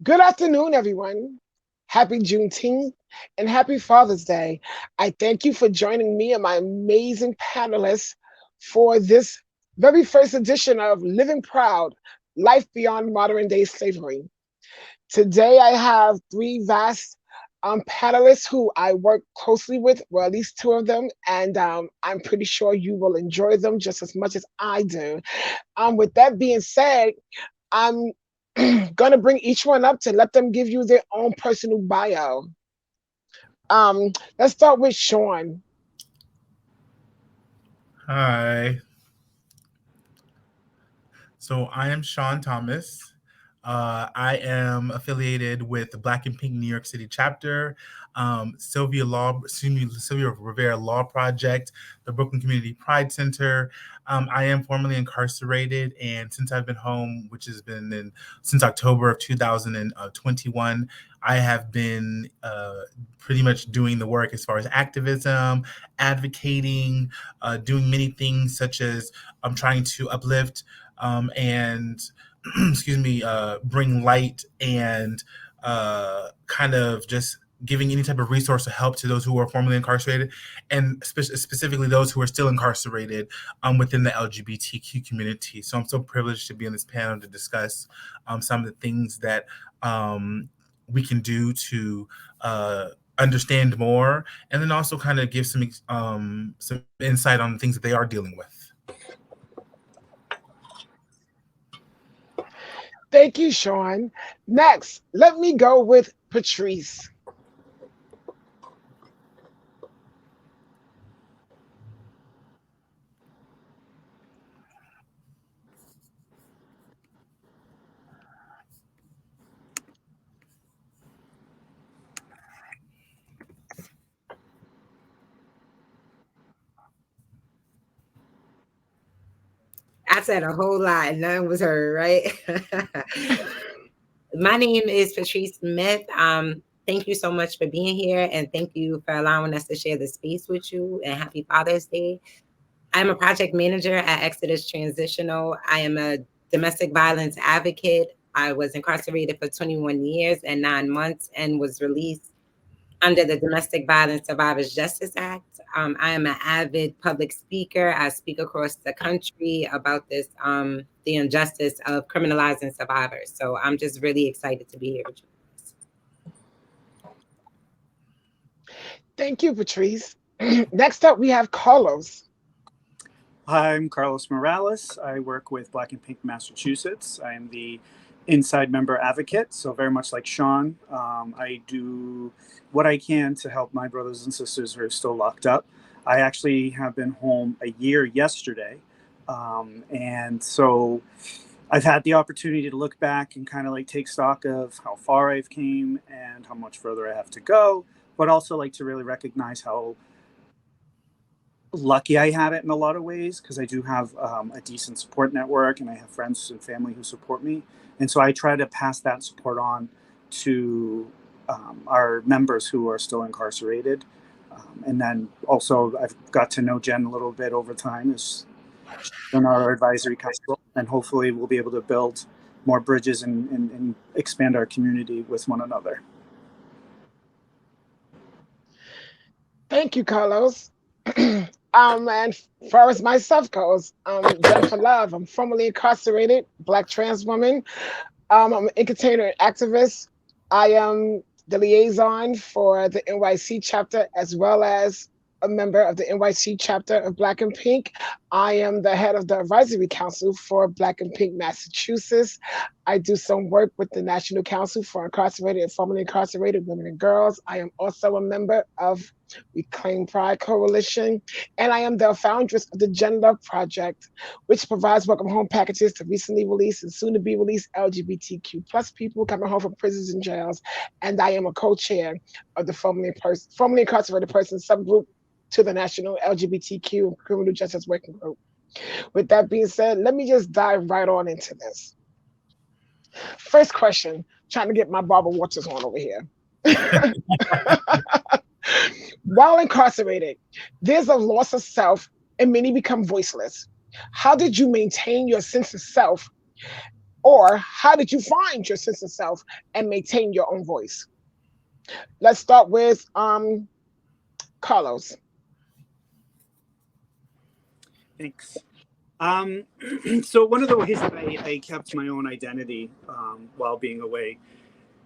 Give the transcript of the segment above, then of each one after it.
Good afternoon, everyone. Happy Juneteenth and happy Father's Day. I thank you for joining me and my amazing panelists for this very first edition of Living Proud Life Beyond Modern Day Slavery. Today, I have three vast panelists who I work closely with, well, at least two of them, and I'm pretty sure you will enjoy them just as much as I do. With that being said, I'm going to bring each one up to let them give you their own personal bio. Let's start with Sean. Hi. So I am Sean Thomas. I am affiliated with the Black and Pink New York City chapter, Sylvia Rivera Law Project, the Brooklyn Community Pride Center. I am formerly incarcerated, and since I've been home, which has been since October of 2021, I have been pretty much doing the work as far as activism, advocating, doing many things such as I'm trying to uplift and excuse me, bring light and kind of just giving any type of resource or help to those who are formerly incarcerated, and specifically those who are still incarcerated within the LGBTQ community. So I'm so privileged to be on this panel to discuss some of the things that we can do to understand more, and then also kind of give some insight on the things that they are dealing with. Thank you, Sean. Next, let me go with Patrice. I said a whole lot and none was heard, right? My name is Patrice Smith. Thank you so much for being here, and thank you for allowing us to share the space with you, and happy Father's Day. I'm a project manager at Exodus Transitional. I am a domestic violence advocate. I was incarcerated for 21 years and 9 months and was released under the Domestic Violence Survivors Justice Act. I am an avid public speaker. I speak across the country about the injustice of criminalizing survivors. So I'm just really excited to be here with you guys. Thank you, Patrice. Next up, we have Carlos. I'm Carlos Morales. I work with Black and Pink Massachusetts. I am the inside member advocate, so very much like Sean. I do what I can to help my brothers and sisters who are still locked up. I actually have been home a year yesterday, and so I've had the opportunity to look back and kind of like take stock of how far I've came and how much further I have to go, but also like to really recognize how lucky I had it in a lot of ways, because I do have a decent support network and I have friends and family who support me. And so I try to pass that support on to our members who are still incarcerated. And then also I've got to know Jen a little bit over time as in our advisory council, and hopefully we'll be able to build more bridges and expand our community with one another. Thank you, Carlos. And as far as myself goes, Jennifer Love. I'm formerly incarcerated Black trans woman. I'm an incarcerated activist. I am the liaison for the NYC chapter as well as a member of the NYC chapter of Black and Pink. I am the head of the advisory council for Black and Pink Massachusetts. I do some work with the National Council for Incarcerated and Formerly Incarcerated Women and Girls. I am also a member of Reclaim Pride Coalition, and I am the foundress of the Gen Love Project, which provides welcome home packages to recently released and soon to be released LGBTQ plus people coming home from prisons and jails. And I am a co-chair of the formerly incarcerated person subgroup to the National LGBTQ Criminal Justice Working Group. With that being said, let me just dive right on into this. First question, trying to get my Barbara Waters on over here. While incarcerated, there's a loss of self and many become voiceless. How did you maintain your sense of self Or how did you find your sense of self and maintain your own voice? Let's start with Carlos. Thanks. Um, so one of the ways that I kept my own identity while being away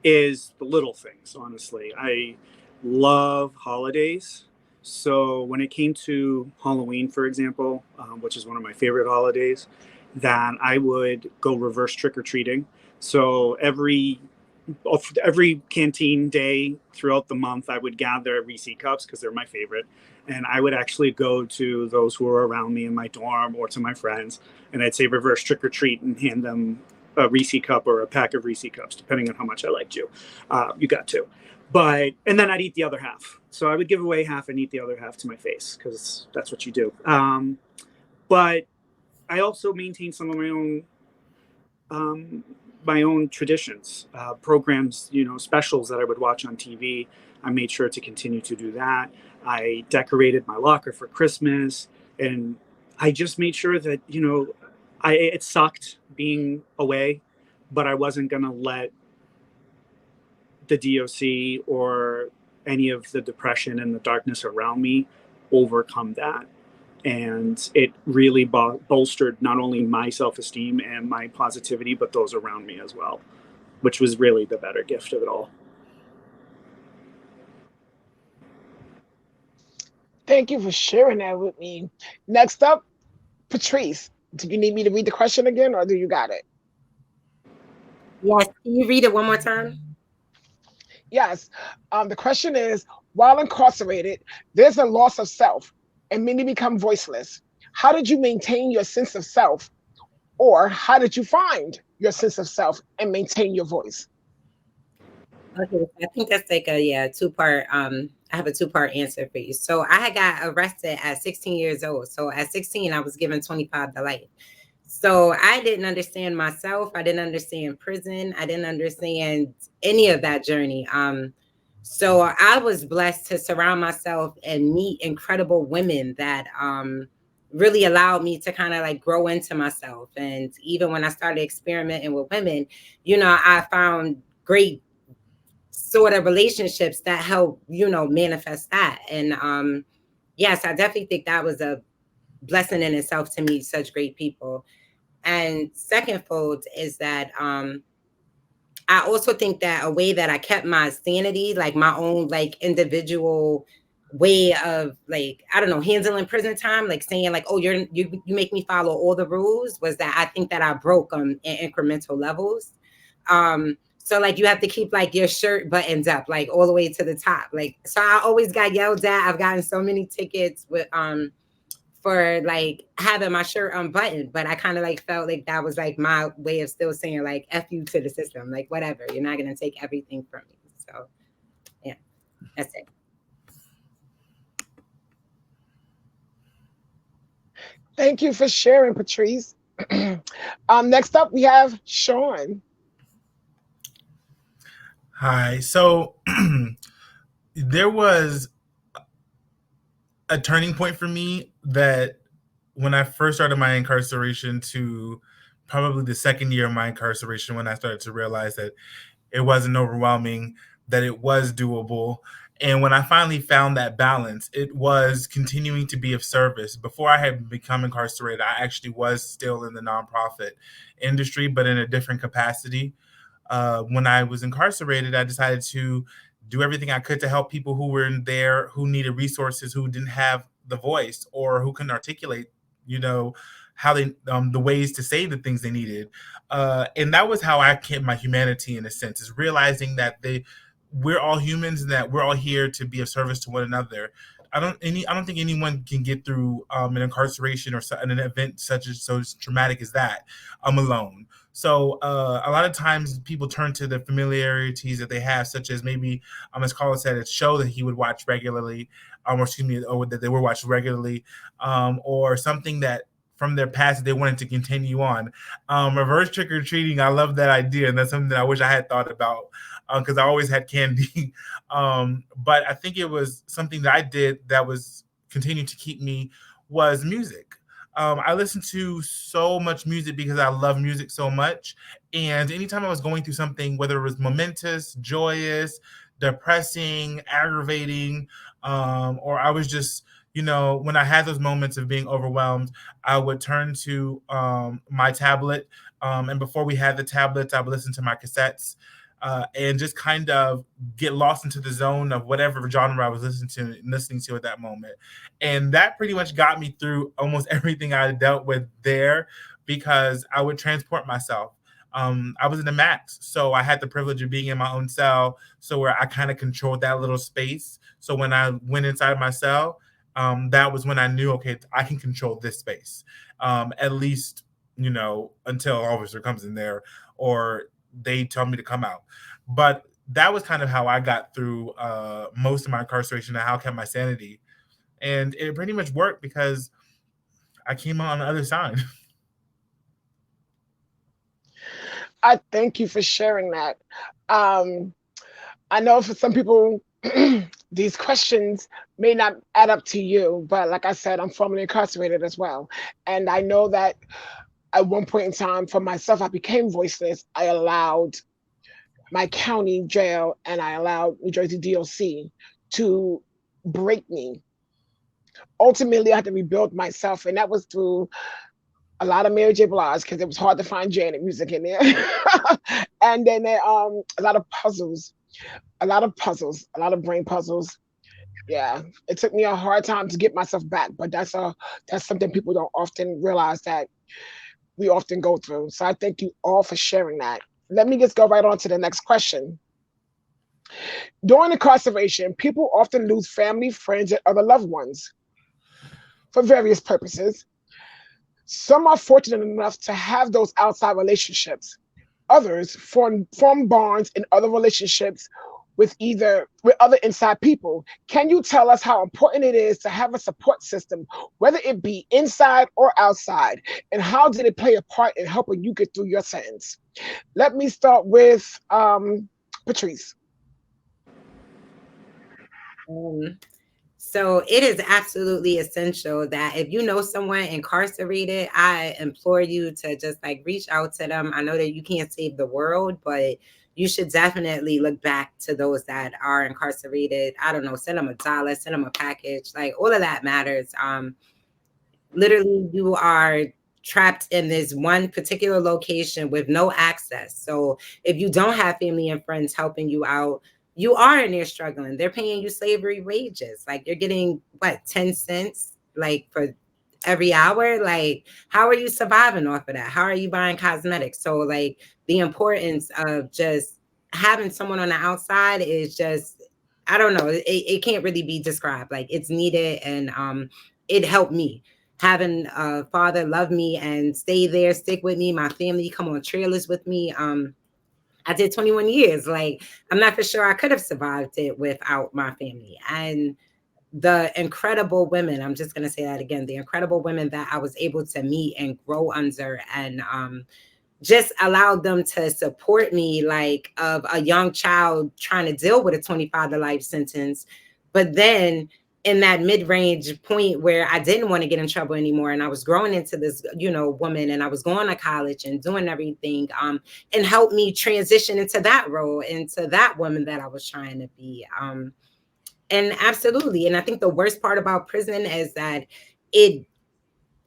is the little things. Honestly, I love holidays. So when it came to Halloween, for example, which is one of my favorite holidays, that I would go reverse trick or treating. So every canteen day throughout the month, I would gather Reese cups because they're my favorite. And I would actually go to those who were around me in my dorm or to my friends, and I'd say reverse trick or treat and hand them a Reese cup or a pack of Reese cups, depending on how much I liked you. You got to. And then I'd eat the other half. So I would give away half and eat the other half to my face because that's what you do. But I also maintain some of my own traditions, programs, specials that I would watch on TV. I made sure to continue to do that. I decorated my locker for Christmas, and I just made sure that it sucked being away, but I wasn't gonna let the DOC or any of the depression and the darkness around me overcome that. And it really bolstered not only my self-esteem and my positivity, but those around me as well, which was really the better gift of it all. Thank you for sharing that with me. Next up, Patrice. Do you need me to read the question again, or do you got it? Yes. Can you read it one more time? Yes. The question is, while incarcerated, there's a loss of self and many become voiceless. How did you maintain your sense of self? Or how did you find your sense of self and maintain your voice? Okay, I think that's like a two-part. I have a two-part answer for you. So I had got arrested at 16 years old. So at 16, I was given 25 to life. So I didn't understand myself. I didn't understand prison. I didn't understand any of that journey. So I was blessed to surround myself and meet incredible women that really allowed me to kind of like grow into myself. And even when I started experimenting with women, I found great sort of relationships that help, manifest that. And yes, I definitely think that was a blessing in itself to meet such great people. And second fold is that I also think that a way that I kept my sanity, like my own like individual way of like, I don't know, handling prison time, like saying like, oh, you make me follow all the rules, was that I think that I broke them in incremental levels. So like you have to keep like your shirt buttons up, like all the way to the top. Like, so I always got yelled at. I've gotten so many tickets with for like having my shirt unbuttoned, but I kind of like felt like that was like my way of still saying like F you to the system, like whatever, you're not gonna take everything from me. So yeah, that's it. Thank you for sharing, Patrice. Next up, we have Sean. Hi. So there was a turning point for me that when I first started my incarceration to probably the second year of my incarceration, when I started to realize that it wasn't overwhelming, that it was doable. And when I finally found that balance, it was continuing to be of service. Before I had become incarcerated, I actually was still in the nonprofit industry, but in a different capacity. When I was incarcerated, I decided to do everything I could to help people who were in there, who needed resources, who didn't have the voice or who couldn't articulate, you know, how they the ways to say the things they needed. And that was how I kept my humanity in a sense, is realizing that we're all humans and that we're all here to be of service to one another. I don't think anyone can get through an incarceration or an event such as so traumatic as that alone. So a lot of times people turn to the familiarities that they have, such as maybe, as Carlos said, a show that he would watch regularly, or excuse me, or that they were watching regularly, or something that from their past that they wanted to continue on. Reverse trick or treating, I love that idea, and that's something that I wish I had thought about because I always had candy. But I think it was something that I did that was continuing to keep me was music. I listened to so much music because I love music so much. And anytime I was going through something, whether it was momentous, joyous, depressing, aggravating, or I was just, when I had those moments of being overwhelmed, I would turn to my tablet. And before we had the tablets, I would listen to my cassettes. And just kind of get lost into the zone of whatever genre I was listening to at that moment. And that pretty much got me through almost everything I dealt with there, because I would transport myself. I was in the max, so I had the privilege of being in my own cell, so where I kind of controlled that little space. So when I went inside my cell, that was when I knew, okay, I can control this space, at least, until an officer comes in there or they tell me to come out. But that was kind of how I got through most of my incarceration and how I kept my sanity. And it pretty much worked because I came out on the other side. I thank you for sharing that. Um, I know for some people, these questions may not add up to you, but like I said, I'm formerly incarcerated as well. And I know that at one point in time, for myself, I became voiceless. I allowed my county jail and I allowed New Jersey DOC to break me. Ultimately, I had to rebuild myself, and that was through a lot of Mary J. Blige because it was hard to find Janet music in there, and then a lot of puzzles, a lot of brain puzzles. Yeah, it took me a hard time to get myself back, but that's something people don't often realize that we often go through. So I thank you all for sharing that. Let me just go right on to the next question. During incarceration, people often lose family, friends, and other loved ones for various purposes. Some are fortunate enough to have those outside relationships. Others form bonds in other relationships with other inside people. Can you tell us how important it is to have a support system, whether it be inside or outside, and how did it play a part in helping you get through your sentence? Let me start with Patrice. Um, So it is absolutely essential that if you know someone incarcerated, I implore you to just like reach out to them. I know that you can't save the world, but you should definitely look back to those that are incarcerated. I don't know, send them $1, send them a package. Like all of that matters. Literally, you are trapped in this one particular location with no access. So if you don't have family and friends helping you out, you are in there struggling. They're paying you slavery wages. Like you're getting what, 10 cents like for every hour? Like, how are you surviving off of that? How are you buying cosmetics? So like the importance of just having someone on the outside is just, I don't know, it can't really be described. Like it's needed, and it helped me having a father love me and stay there, stick with me, my family come on trailers with me. I did 21 years. Like, I'm not for sure I could have survived it without my family. And the incredible women, I'm just going to say that again, the incredible women that I was able to meet and grow under, and just allowed them to support me, like of a young child trying to deal with a 25 to life sentence. But then in that mid-range point where I didn't want to get in trouble anymore, and I was growing into this, woman, and I was going to college and doing everything, and helped me transition into that role, into that woman that I was trying to be. And absolutely. And I think the worst part about prison is that it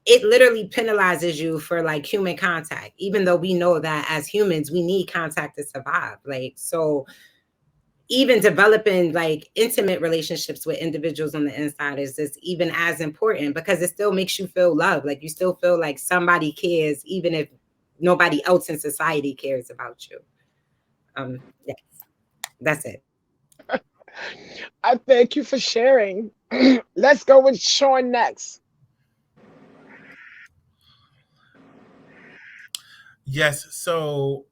it literally penalizes you for like human contact, even though we know that as humans we need contact to survive. Like, so even developing like intimate relationships with individuals on the inside is just even as important, because it still makes you feel loved. Like you still feel like somebody cares, even if nobody else in society cares about you. Yes, that's it. I thank you for sharing. Let's go with Sean next. Yes. So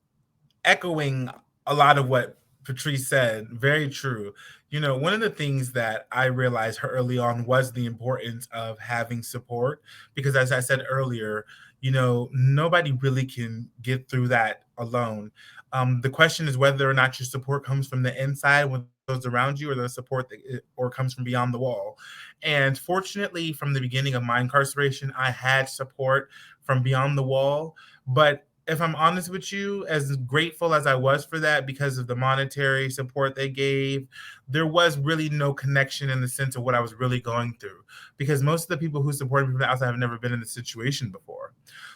echoing a lot of what Patrice said, very true. One of the things that I realized early on was the importance of having support, because as I said earlier, nobody really can get through that alone. The question is whether or not your support comes from the inside, whether those around you or the support that or comes from beyond the wall. And fortunately, from the beginning of my incarceration, I had support from beyond the wall. But if I'm honest with you, as grateful as I was for that because of the monetary support they gave, there was really no connection in the sense of what I was really going through. Because most of the people who supported me from the outside have never been in this situation before.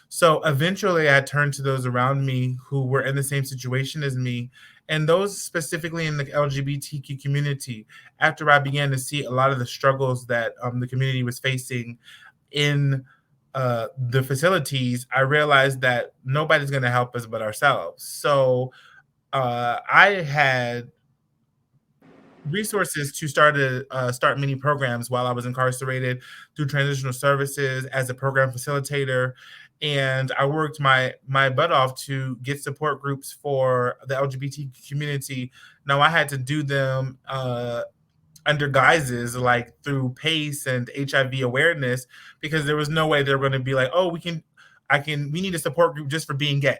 So eventually I turned to those around me who were in the same situation as me, and those specifically in the LGBTQ community, after I began to see a lot of the struggles that the community was facing in the facilities, I realized that nobody's going to help us but ourselves. So I had resources to start many programs while I was incarcerated through transitional services as a program facilitator, and I worked my butt off to get support groups for the LGBT community. Now I had to do them under guises like through PACE and HIV awareness because there was no way they were going to be like, oh, we need a support group just for being gay.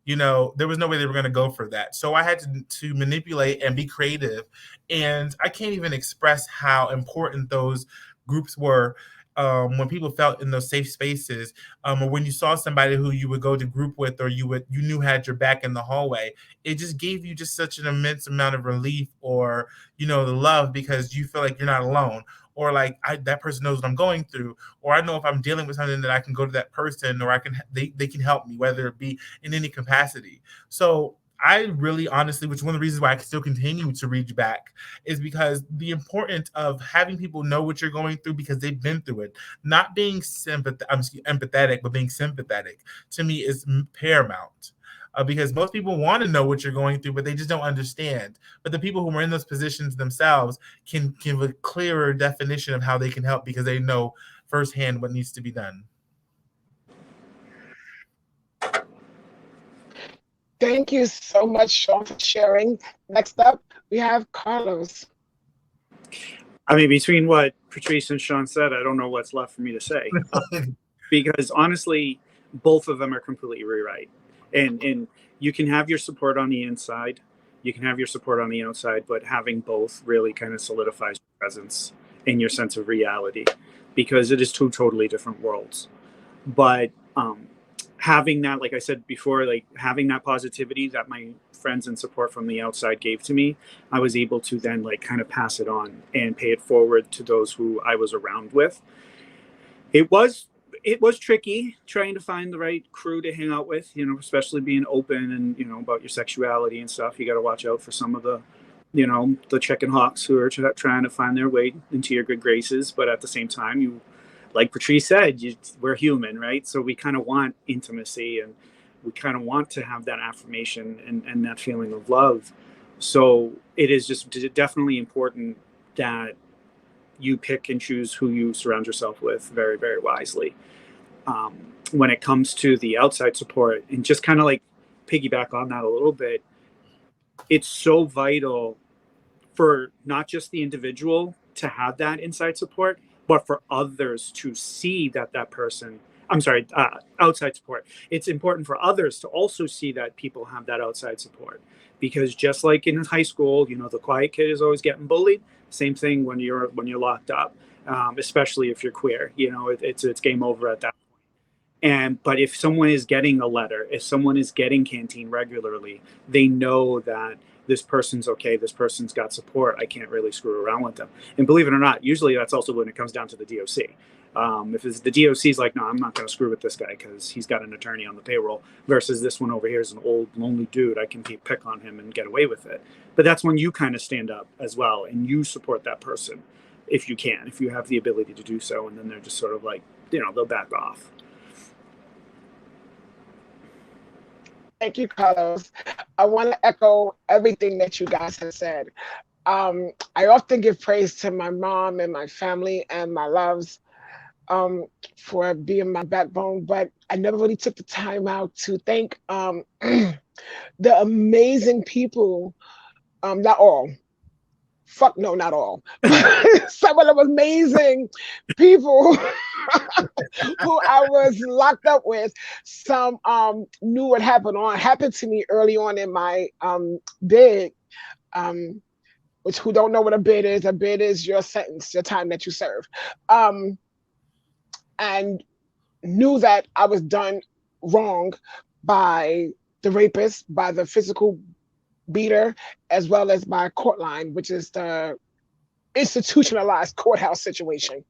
You know, there was no way they were going to go for that. So I had to manipulate and be creative. And I can't even express how important those groups were when people felt in those safe spaces, or when you saw somebody who you would go to group with or you knew had your back in the hallway. It just gave you just such an immense amount of relief or, you know, the love because you feel like you're not alone or like that person knows what I'm going through, or I know if I'm dealing with something that I can go to that person or they can help me, whether it be in any capacity. So I really honestly, which is one of the reasons why I still continue to reach back, is because the importance of having people know what you're going through because they've been through it, not being empathetic, but being sympathetic to me is paramount. Because most people want to know what you're going through, but they just don't understand. But the people who are in those positions themselves can give a clearer definition of how they can help because they know firsthand what needs to be done. Thank you so much, Sean, for sharing. Next up, we have Carlos. I mean, between what Patrice and Sean said, I don't know what's left for me to say. Because honestly, both of them are completely right. And you can have your support on the inside, you can have your support on the outside, but having both really kind of solidifies your presence and your sense of reality because it is two totally different worlds. But having that, like I said before, like having that positivity that my friends and support from the outside gave to me, I was able to then like kind of pass it on and pay it forward to those who I was around with. It was tricky trying to find the right crew to hang out with, you know, especially being open and, you know, about your sexuality and stuff. You got to watch out for some of the, you know, the chicken hawks who are trying to find their way into your good graces. But at the same time, you, like Patrice said, we're human, right? So we kind of want intimacy and we kind of want to have that affirmation and that feeling of love. So it is just definitely important that you pick and choose who you surround yourself with very, very wisely. When it comes to the outside support, and just kind of like piggyback on that a little bit, it's so vital for not just the individual to have that inside support, but for others to see that person, outside support. It's important for others to also see that people have that outside support. Because just like in high school, you know, the quiet kid is always getting bullied. Same thing when you're locked up, especially if you're queer. You know, it's game over at that point. But if someone is getting a letter, if someone is getting canteen regularly, they know that this person's okay, this person's got support, I can't really screw around with them. And believe it or not, usually that's also when it comes down to the DOC. If it's the DOC's like, no, I'm not going to screw with this guy because he's got an attorney on the payroll, versus this one over here is an old, lonely dude, I can pick on him and get away with it. But that's when you kind of stand up as well and you support that person if you can, if you have the ability to do so. And then they're just sort of like, you know, they'll back off. Thank you, Carlos. I want to echo everything that you guys have said. I often give praise to my mom and my family and my loves for being my backbone, but I never really took the time out to thank the amazing people, not all, fuck no, not all, some of them amazing people who I was locked up with. Some knew what happened to me early on in my bid. which who don't know what a bid is your sentence, your time that you serve. Um, and knew that I was done wrong by the rapist, by the physical beater, as well as by court line, which is the institutionalized courthouse situation.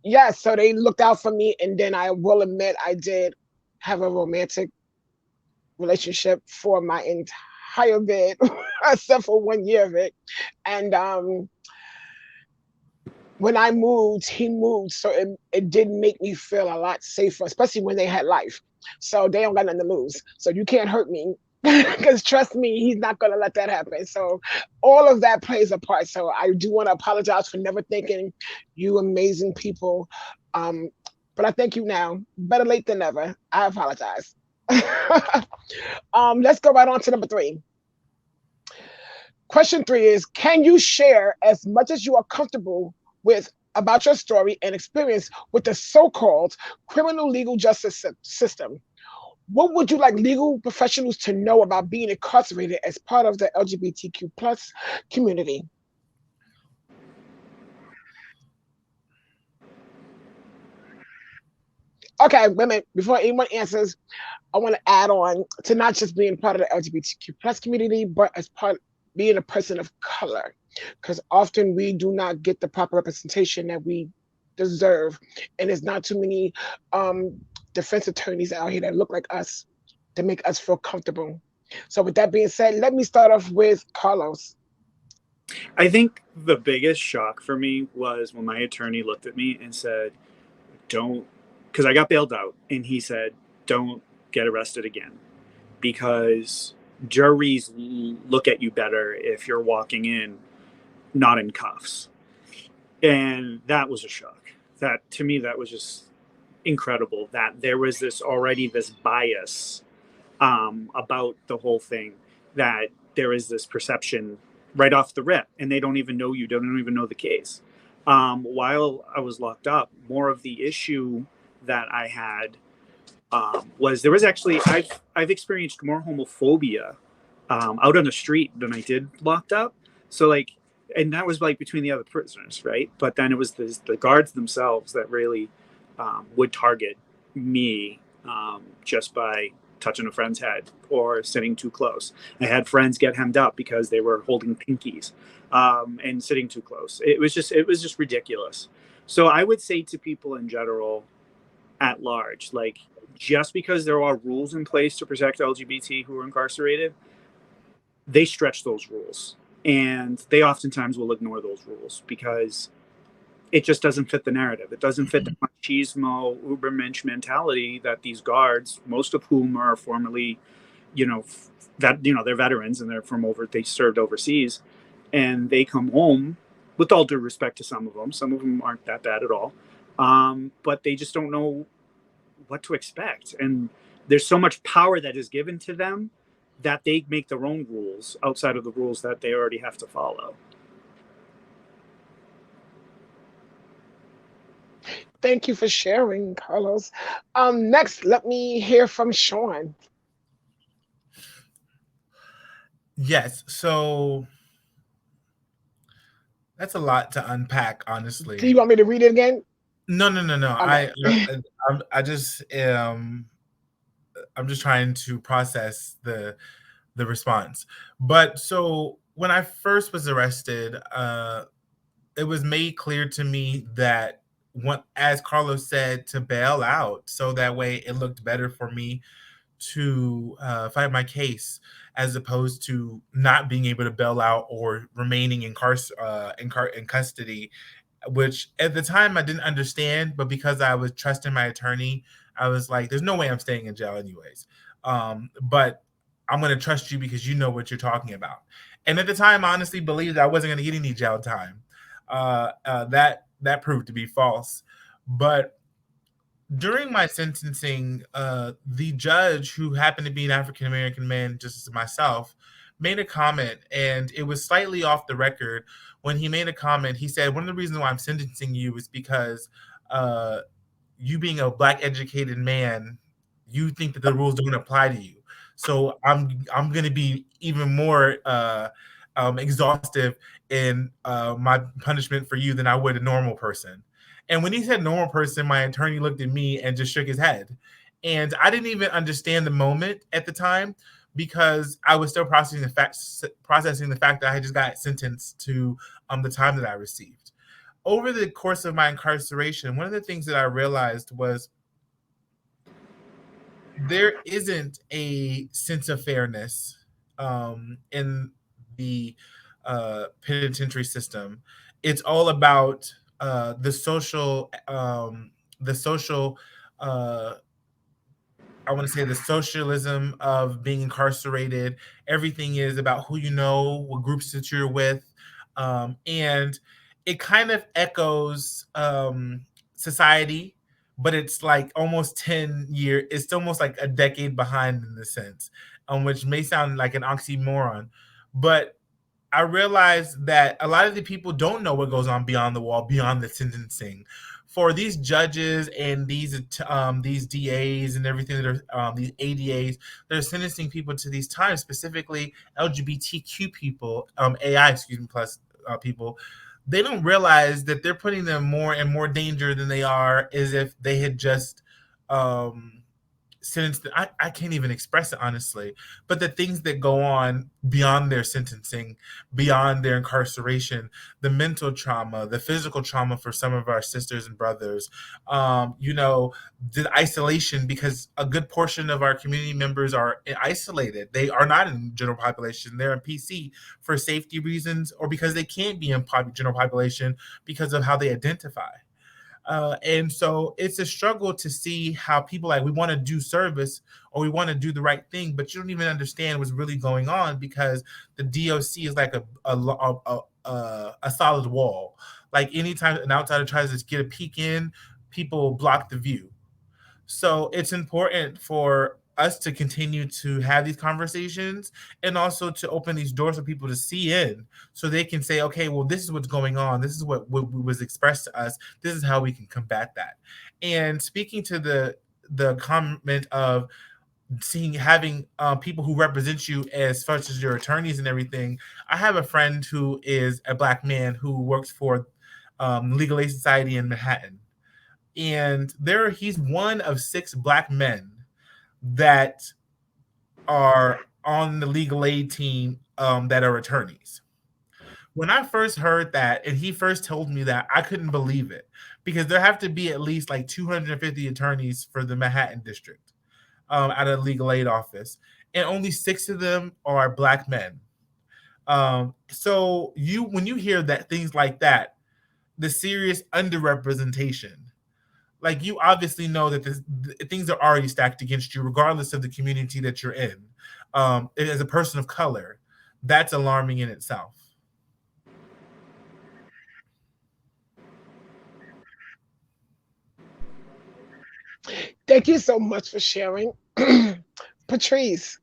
Yes, so they looked out for me, and then I will admit I did have a romantic relationship for my entire bid, except for 1 year of it. And when I moved, he moved, so it did make me feel a lot safer, especially when they had life. So they don't got nothing to lose. So you can't hurt me. Because trust me, he's not going to let that happen. So all of that plays a part. So I do want to apologize for never thinking you amazing people. Um, but I thank you now. Better late than never. I apologize. Let's go right on to number 3. Question 3 is, can you share as much as you are comfortable with about your story and experience with the so-called criminal legal justice system? What would you like legal professionals to know about being incarcerated as part of the LGBTQ plus community? Okay, wait a minute. Before anyone answers, I want to add on to not just being part of the LGBTQ plus community, but as part being a person of color, because often we do not get the proper representation that we deserve, and there's not too many defense attorneys out here that look like us to make us feel comfortable. So, with that being said, let me start off with Carlos. I think the biggest shock for me was when my attorney looked at me and said, don't, because I got bailed out, and he said, don't get arrested again because juries look at you better if you're walking in not in cuffs. And that was a shock. That to me, that was just incredible that there was this bias about the whole thing, that there is this perception right off the rip, and they don't even know you, don't even know the case. While I was locked up, more of the issue that I had was there was actually I've experienced more homophobia out on the street than I did locked up. So like, and that was like between the other prisoners, right? But then it was the guards themselves that really would target me just by touching a friend's head or sitting too close. I had friends get hemmed up because they were holding pinkies and sitting too close. It was just ridiculous. So I would say to people in general, at large, like just because there are rules in place to protect LGBT who are incarcerated, they stretch those rules, and they oftentimes will ignore those rules because it just doesn't fit the narrative. It doesn't fit the machismo ubermensch mentality that these guards, most of whom are formerly, they're veterans and they're from they served overseas, and they come home. With all due respect to some of them aren't that bad at all, but they just don't know what to expect. And there's so much power that is given to them that they make their own rules outside of the rules that they already have to follow. Thank you for sharing, Carlos. Next, let me hear from Sean. Yes, so that's a lot to unpack, Do you honestly. want me to read it again? No, no, no, no. Okay. I just I'm just trying to process the response. But so when I first was arrested, it was made clear to me that as Carlos said, to bail out, so that way it looked better for me to fight my case, as opposed to not being able to bail out or remaining in custody, which at the time I didn't understand, but because I was trusting my attorney, I was like, "There's no way I'm staying in jail anyways." But I'm going to trust you because you know what you're talking about. And at the time, I honestly believed I wasn't going to get any jail time. That proved to be false. But during my sentencing, the judge, who happened to be an African American man, just as myself, made a comment, and it was slightly off the record. When he made a comment, he said, "One of the reasons why I'm sentencing you is because uh, you being a black educated man, you think that the rules don't apply to you. So I'm going to be even more exhaustive in my punishment for you than I would a normal person. And when he said normal person, my attorney looked at me and just shook his head. And I didn't even understand the moment at the time because I was still processing the fact that I just got sentenced to the time that I received. Over the course of my incarceration, one of the things that I realized was there isn't a sense of fairness in the penitentiary system. It's all about the social uh, I want to say the socialism of being incarcerated. Everything is about who you know, what groups that you're with, and it kind of echoes society, but it's like almost 10 years. It's almost like a decade behind in the sense, which may sound like an oxymoron, but I realized that a lot of the people don't know what goes on beyond the wall, beyond the sentencing. For these judges and these DAs and everything that are these ADAs, they're sentencing people to these times, specifically LGBTQ people, AI, excuse me, plus people. They don't realize that they're putting them more and more danger than they are as if they had just sentenced. I can't even express it honestly, but the things that go on beyond their sentencing, beyond their incarceration, the mental trauma, the physical trauma for some of our sisters and brothers, the isolation, because a good portion of our community members are isolated. They are not in general population. They're in PC for safety reasons or because they can't be in general population because of how they identify. And so it's a struggle to see how people like we want to do service or we want to do the right thing, but you don't even understand what's really going on because the DOC is like a solid wall. Like anytime an outsider tries to get a peek in, people block the view. So it's important for us to continue to have these conversations and also to open these doors for people to see in so they can say, okay, well, this is what's going on. This is what was expressed to us. This is how we can combat that. And speaking to the comment of having people who represent you as such as your attorneys and everything, I have a friend who is a Black man who works for Legal Aid Society in Manhattan, and he's one of 6 Black men that are on the legal aid team that are attorneys. When I first heard that and he first told me that, I couldn't believe it because there have to be at least like 250 attorneys for the Manhattan district out of the legal aid office, and only 6 of them are Black men. So when you hear that things like that, the serious underrepresentation, like you obviously know that things are already stacked against you, regardless of the community that you're in. As a person of color, that's alarming in itself. Thank you so much for sharing. Patrice.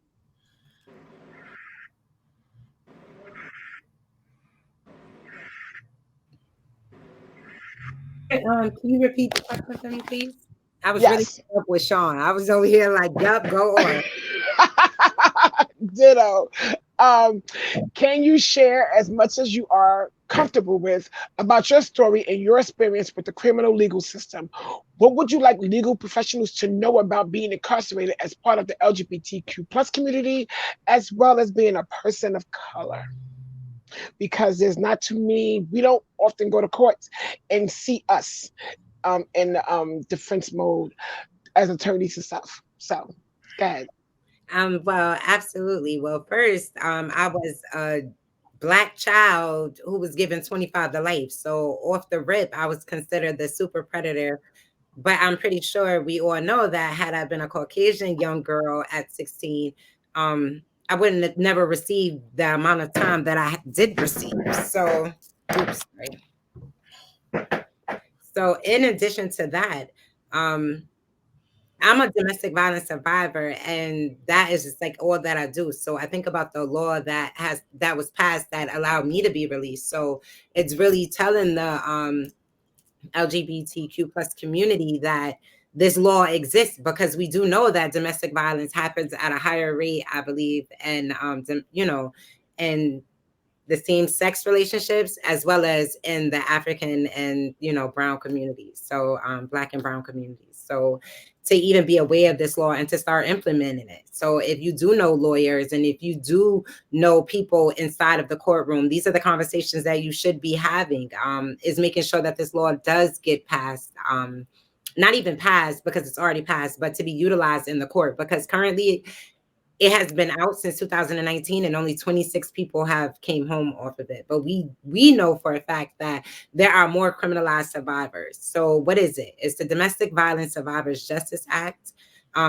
Can you repeat the question for me, please? I was really Yes. up with Sean. I was over here like, yup, go on. Ditto. Um, can you share as much as you are comfortable with about your story and your experience with the criminal legal system? What would you like legal professionals to know about being incarcerated as part of the LGBTQ plus community, as well as being a person of color? Because there's not too many, we don't often go to courts and see us in defense mode as attorneys and stuff. So, go ahead. Well, absolutely. Well, first, I was a Black child who was given 25 to life. So off the rip, I was considered the super predator. But I'm pretty sure we all know that had I been a Caucasian young girl at 16, I wouldn't have never received the amount of time that I did receive. So, oops, sorry. So in addition to that, I'm a domestic violence survivor, and that is just like all that I do. So I think about the law that was passed that allowed me to be released. So it's really telling the LGBTQ plus community that this law exists, because we do know that domestic violence happens at a higher rate, I believe, and and the same sex relationships, as well as in the African and, brown communities. So Black and brown communities. So to even be aware of this law and to start implementing it. So if you do know lawyers and if you do know people inside of the courtroom, these are the conversations that you should be having, is making sure that this law does get passed. Not even passed because it's already passed, but to be utilized in the court, because currently it has been out since 2019 and only 26 people have came home off of it. But we know for a fact that there are more criminalized survivors. So what is it? It's the Domestic Violence Survivors Justice Act.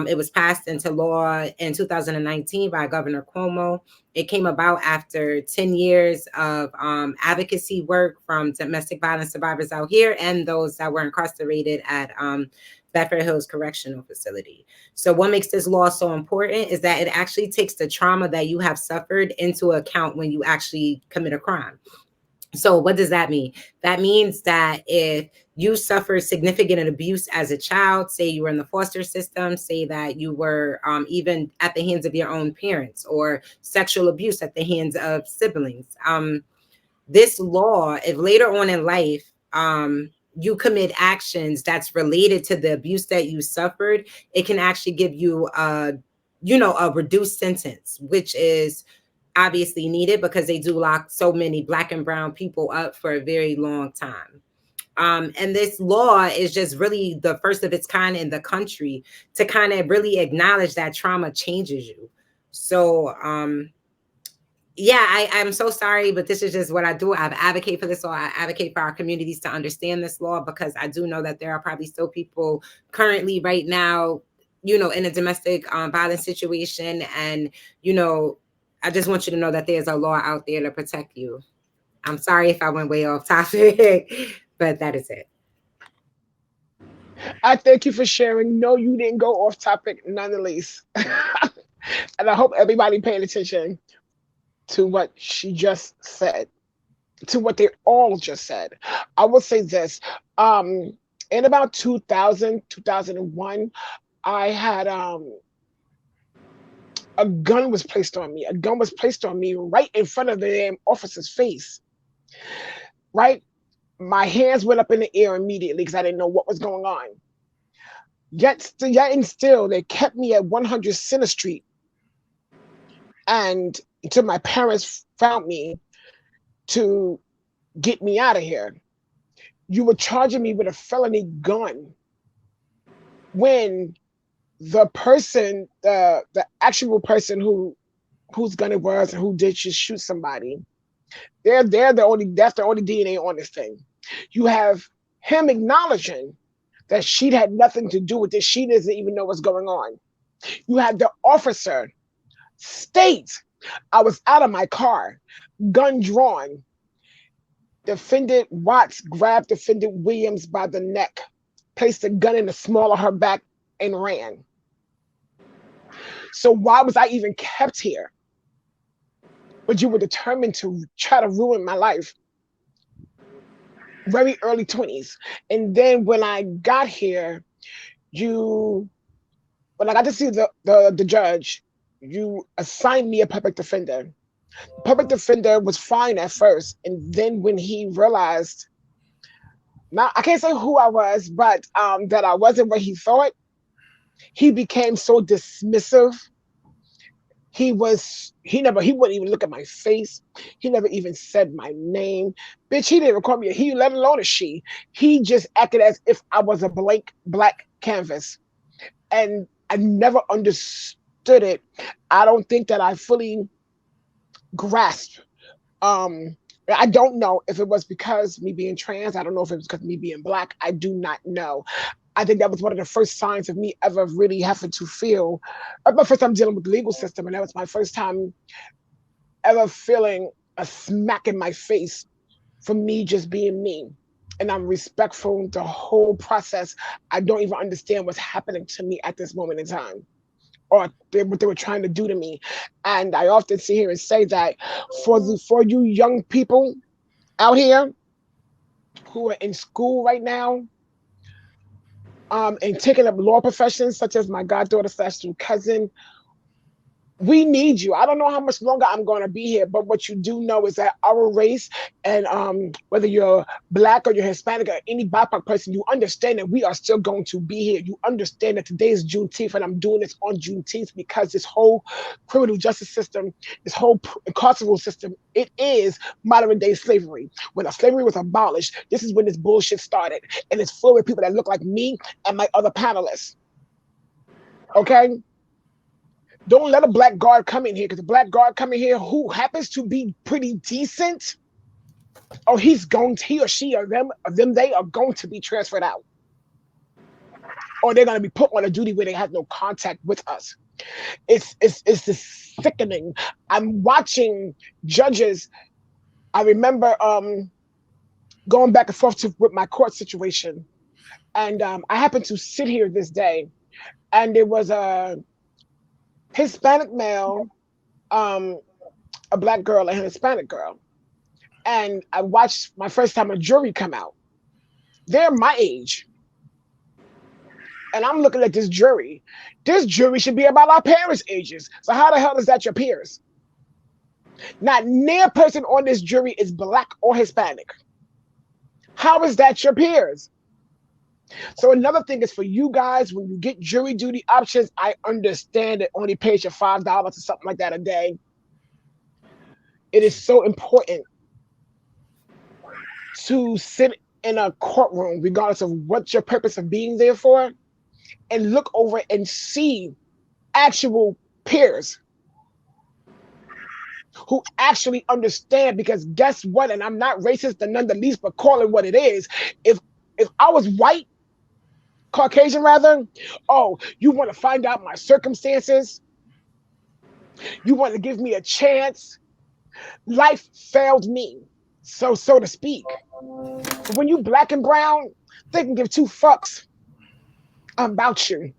It was passed into law in 2019 by Governor Cuomo. It came about after 10 years of advocacy work from domestic violence survivors out here and those that were incarcerated at Bedford Hills Correctional Facility. So what makes this law so important is that it actually takes the trauma that you have suffered into account when you actually commit a crime. So what does that mean? That means that if you suffered significant abuse as a child, say you were in the foster system, say that you were even at the hands of your own parents, or sexual abuse at the hands of siblings, this law, if later on in life, you commit actions that's related to the abuse that you suffered, it can actually give you a reduced sentence, which is obviously needed because they do lock so many Black and brown people up for a very long time. And this law is just really the first of its kind in the country to kind of really acknowledge that trauma changes you. So, yeah, I'm so sorry, but this is just what I do. I advocate for this law. I advocate for our communities to understand this law, because I do know that there are probably still people currently right now, in a domestic violence situation. And, I just want you to know that there's a law out there to protect you. I'm sorry if I went way off topic, but that is it. I thank you for sharing. No, you didn't go off topic, none the least. And I hope everybody paid attention to what she just said, to what they all just said. I will say this. In about 2000, 2001, I had a gun was placed on me. A gun was placed on me right in front of the damn officer's face. Right? My hands went up in the air immediately because I didn't know what was going on. Yet and still, they kept me at 100 Center Street. And until my parents found me to get me out of here. You were charging me with a felony gun when the person, the actual person whose gun it was and who did just shoot somebody, that's the only DNA on this thing. You have him acknowledging that she had nothing to do with this. She doesn't even know what's going on. You had the officer state, I was out of my car, gun drawn. Defendant Watts grabbed Defendant Williams by the neck, placed a gun in the small of her back, and ran. So why was I even kept here? But you were determined to try to ruin my life. Very early 20s. And then when I got here, when I got to see the judge, you assigned me a public defender. The public defender was fine at first. And then when he realized, now I can't say who I was, but that I wasn't what he thought, he became so dismissive. He wouldn't even look at my face. He never even said my name. Bitch, he didn't even call me a he, let alone a she. He just acted as if I was a blank black canvas. And I never understood it. I don't think that I fully grasped. I don't know if it was because me being trans. I don't know if it was because me being black. I do not know. I think that was one of the first signs of me ever really having to feel. My first time dealing with the legal system, and that was my first time ever feeling a smack in my face for me just being me. And I'm respectful the whole process. I don't even understand what's happening to me at this moment in time, or what they were trying to do to me. And I often sit here and say that for you young people out here who are in school right now, and taking up law professions, such as my goddaughter / cousin, We need you. I don't know how much longer I'm going to be here, but what you do know is that our race, and whether you're black or you're Hispanic or any BIPOC person, you understand that we are still going to be here. You understand that today is Juneteenth, and I'm doing this on Juneteenth because this whole criminal justice system, this whole incarceral system, it is modern day slavery. When slavery was abolished, this is when this bullshit started, and it's full of people that look like me and my other panelists. Okay, don't let a black guard come in here, because a black guard come in here who happens to be pretty decent, or he or she or them, they are going to be transferred out, or they're going to be put on a duty where they have no contact with us. It's this sickening. I'm watching judges. I remember going back and forth with my court situation, and I happened to sit here this day, and there was a Hispanic male, um, a black girl, and a Hispanic girl. And I watched my first time a jury come out. They're my age. And I'm looking at this jury. This jury should be about our parents' ages. So how the hell is that your peers? Not near person on this jury is black or Hispanic. How is that your peers? So another thing is, for you guys, when you get jury duty options, I understand it only pays you $5 or something like that a day. It is so important to sit in a courtroom, regardless of what your purpose of being there for, and look over and see actual peers who actually understand. Because guess what? And I'm not racist and none the least, but call it what it is. If I was white, Caucasian rather, oh, you want to find out my circumstances? You want to give me a chance? Life failed me, so to speak. But when you black and brown, they can give two fucks about you.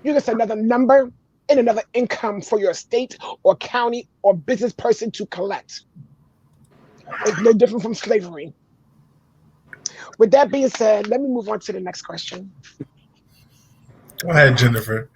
You're just another number and another income for your state or county or business person to collect. It's no different from slavery. With that being said, let me move on to the next question. Go ahead, Jennifer.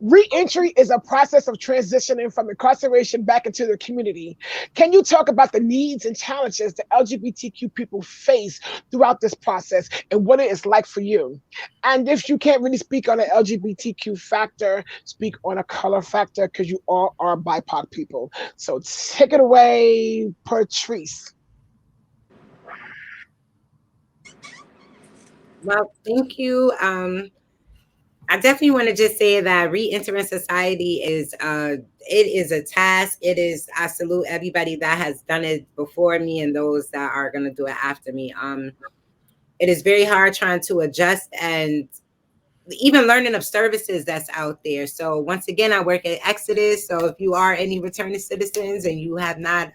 Re-entry is a process of transitioning from incarceration back into the community. Can you talk about the needs and challenges that LGBTQ people face throughout this process and what it is like for you? And if you can't really speak on the LGBTQ factor, speak on a color factor, because you all are BIPOC people. So take it away, Patrice. Well, thank you. I definitely want to just say that re-entering society is it is a task. It is, I salute everybody that has done it before me and those that are gonna do it after me. It is very hard trying to adjust and even learning of services that's out there. So once again, I work at Exodus. So if you are any returning citizens and you have not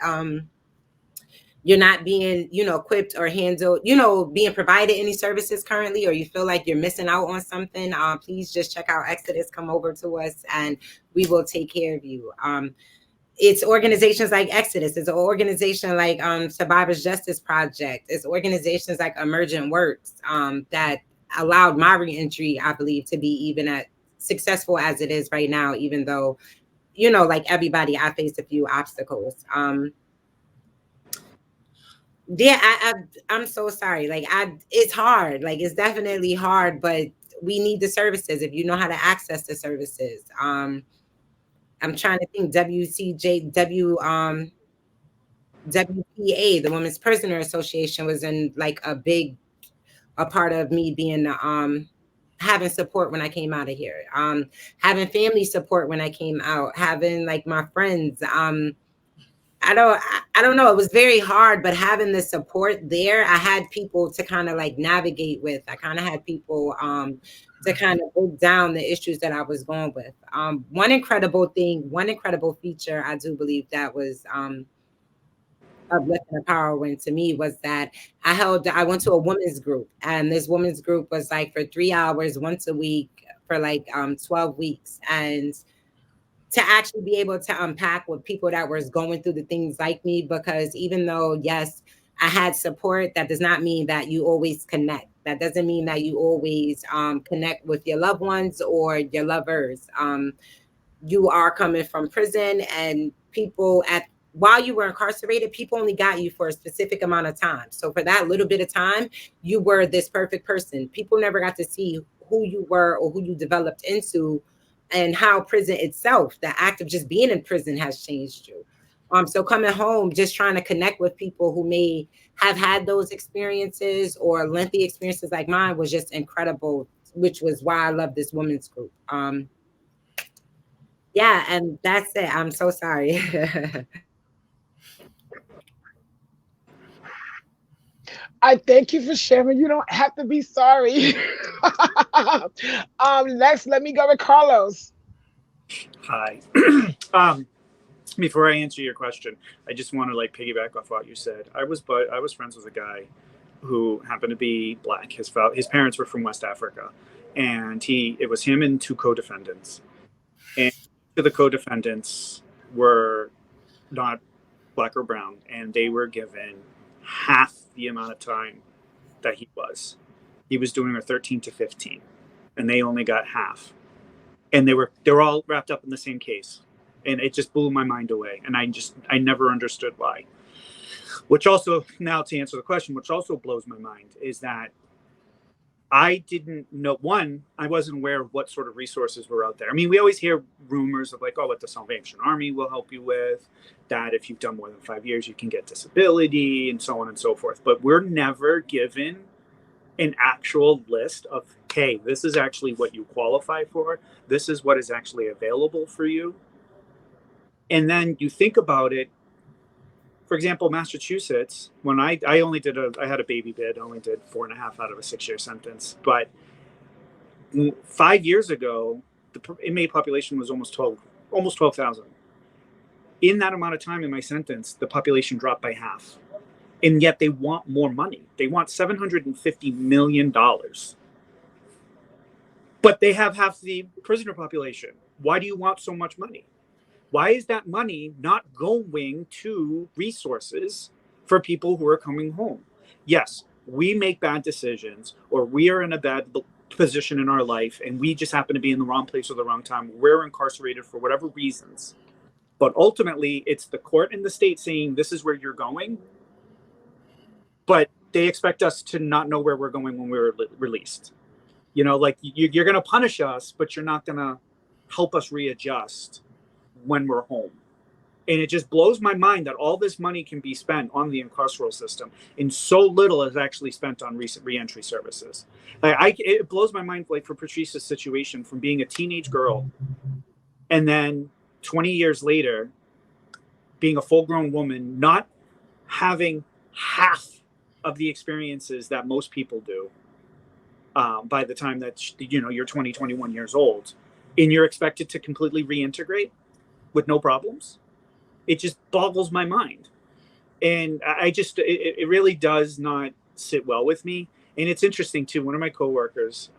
you're not being, equipped or handled, being provided any services currently, or you feel like you're missing out on something, please just check out Exodus, come over to us and we will take care of you. It's organizations like Exodus. It's an organization like Survivors Justice Project. It's organizations like Emergent Works that allowed my reentry, I believe, to be even as successful as it is right now, even though, like everybody, I faced a few obstacles. Yeah, I'm so sorry. Like it's hard. Like it's definitely hard, but we need the services if you know how to access the services. I'm trying to think. WPA, the Women's Prisoner Association, was in like a part of me being having support when I came out of here. Having family support when I came out, having like my friends. I don't know. It was very hard, but having the support there, I had people to kind of like navigate with. I kind of had people to kind of break down the issues that I was going with. One incredible feature I do believe that was uplifting and empowering to me was that I went to a women's group, and this women's group was like for 3 hours once a week for like 12 weeks. And to actually be able to unpack with people that was going through the things like me, because even though, yes, I had support, that does not mean that you always connect. That doesn't mean that you always connect with your loved ones or your lovers. You are coming from prison, and people while you were incarcerated, people only got you for a specific amount of time. So for that little bit of time, you were this perfect person. People never got to see who you were or who you developed into, and how prison itself, the act of just being in prison, has changed you. So coming home, just trying to connect with people who may have had those experiences or lengthy experiences like mine was just incredible, which was why I love this women's group. Yeah, and that's it. I'm so sorry. I thank you for sharing. You don't have to be sorry. Next, let me go with Carlos. Hi. Before I answer your question, I just want to piggyback off what you said. I was friends with a guy who happened to be Black. His parents were from West Africa, and it was him and two co-defendants. And the co-defendants were not Black or brown, and they were given half the amount of time that he was. He was doing a 13 to 15, and they only got half. And they were all wrapped up in the same case. And it just blew my mind away. And I never understood why. Which also, now to answer the question, which also blows my mind is that I didn't know, I wasn't aware of what sort of resources were out there. I mean, we always hear rumors of what the Salvation Army will help you with, that if you've done more than 5 years, you can get disability and so on and so forth. But we're never given an actual list of, hey, this is actually what you qualify for. This is what is actually available for you. And then you think about it. For example, Massachusetts, when I had a baby bid, I only did 4.5 out of a 6-year sentence. But 5 years ago, the inmate population was almost 12,000. In that amount of time in my sentence, the population dropped by half. And yet they want more money. They want $750 million. But they have half the prisoner population. Why do you want so much money? Why is that money not going to resources for people who are coming home? Yes, we make bad decisions, or we are in a bad position in our life, and we just happen to be in the wrong place or the wrong time. We're incarcerated for whatever reasons. But ultimately, it's the court and the state saying, this is where you're going. But they expect us to not know where we're going when we're released. You're going to punish us, but you're not going to help us readjust when we're home. And it just blows my mind that all this money can be spent on the incarceral system and so little is actually spent on recent reentry services. It blows my mind, for Patrice's situation, from being a teenage girl and then 20 years later being a full-grown woman, not having half of the experiences that most people do by the time that you're 20, 21 years old, and you're expected to completely reintegrate with no problems. It just boggles my mind. And it really does not sit well with me. And it's interesting too, one of my coworkers,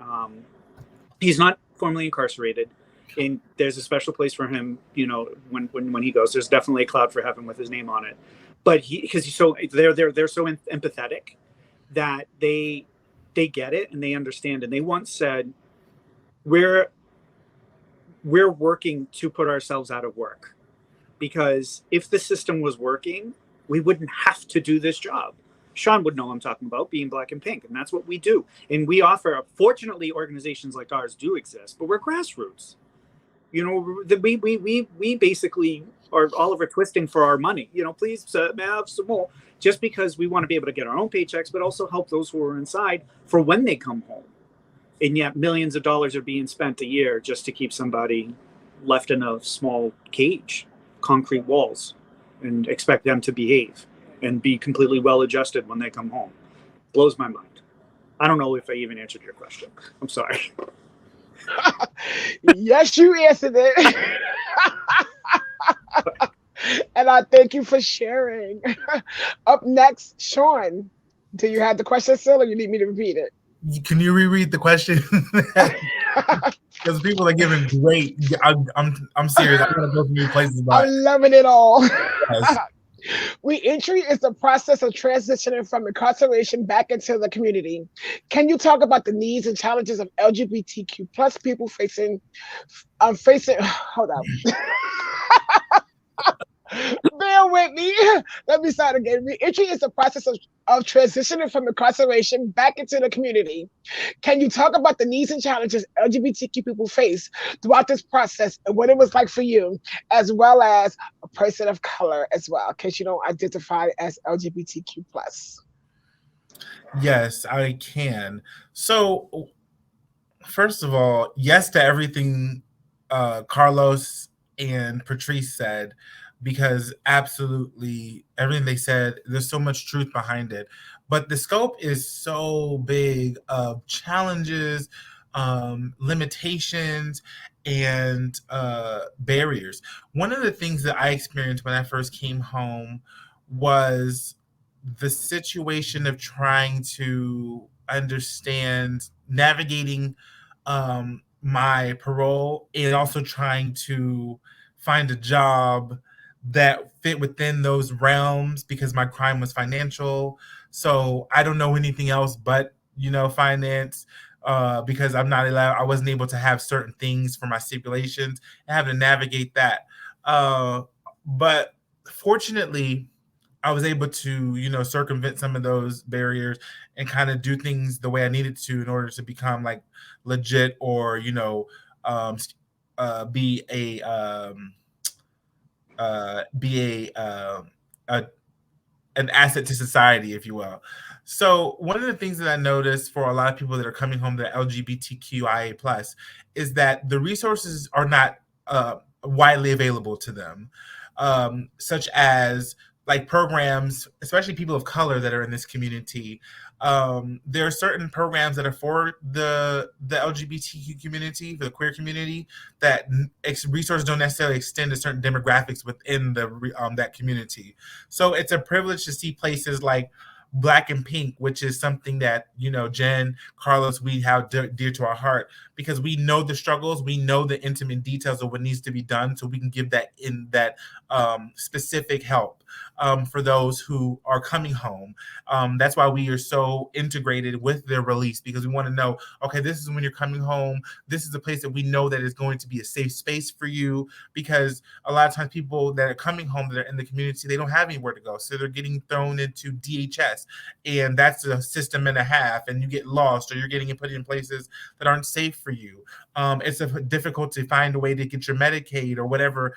he's not formally incarcerated, and there's a special place for him, when he goes. There's definitely a cloud for heaven with his name on it. But they're so empathetic that they get it and they understand. And they once said, we're working to put ourselves out of work, because if the system was working, we wouldn't have to do this job. Sean would know I'm talking about, being Black and Pink, and that's what we do. And we offer, fortunately, organizations like ours do exist, but we're grassroots. We basically are Oliver Twisting for our money. Please have some more, just because we want to be able to get our own paychecks, but also help those who are inside for when they come home. And yet millions of dollars are being spent a year just to keep somebody left in a small cage, concrete walls, and expect them to behave and be completely well-adjusted when they come home. Blows my mind. I don't know if I even answered your question. I'm sorry. Yes, you answered it. And I thank you for sharing. Up next, Sean. Do you have the question still, or you need me to repeat it? Can you reread the question? Because people are giving great. I'm serious. I'm gonna go to new places. I'm loving it all. Yes. Reentry is the process of transitioning from incarceration back into the community. Can you talk about the needs and challenges of LGBTQ plus people facing hold up. Bear with me. Let me start again. Reentry is the process of transitioning from incarceration back into the community. Can you talk about the needs and challenges LGBTQ people face throughout this process and what it was like for you, as well as a person of color as well, in case you don't identify as LGBTQ plus? Yes, I can. So, first of all, yes to everything Carlos and Patrice said, because absolutely everything they said, there's so much truth behind it. But the scope is so big of challenges, limitations, and barriers. One of the things that I experienced when I first came home was the situation of trying to understand navigating my parole and also trying to find a job that fit within those realms because my crime was financial. So I don't know anything else but, finance. Because I'm not allowed, I wasn't able to have certain things for my stipulations and having to navigate that. But fortunately, I was able to, circumvent some of those barriers and kind of do things the way I needed to in order to become like legit or, um, be a an asset to society, if you will. So one of the things that I noticed for a lot of people that are coming home that are LGBTQIA plus is that the resources are not widely available to them, such as like programs, especially people of color that are in this community. There are certain programs that are for the LGBTQ community, for the queer community, that resources don't necessarily extend to certain demographics within that community. So it's a privilege to see places like Black and Pink, which is something that, Jen, Carlos, we have dear to our heart because we know the struggles, we know the intimate details of what needs to be done, so we can give that specific help for those who are coming home. That's why we are so integrated with their release, because we want to know, okay, this is when you're coming home. This is a place that we know that is going to be a safe space for you, because a lot of times people that are coming home that are in the community, they don't have anywhere to go. So they're getting thrown into DHS, and that's a system and a half, and you get lost or you're getting put in places that aren't safe for you. It's difficult to find a way to get your Medicaid or whatever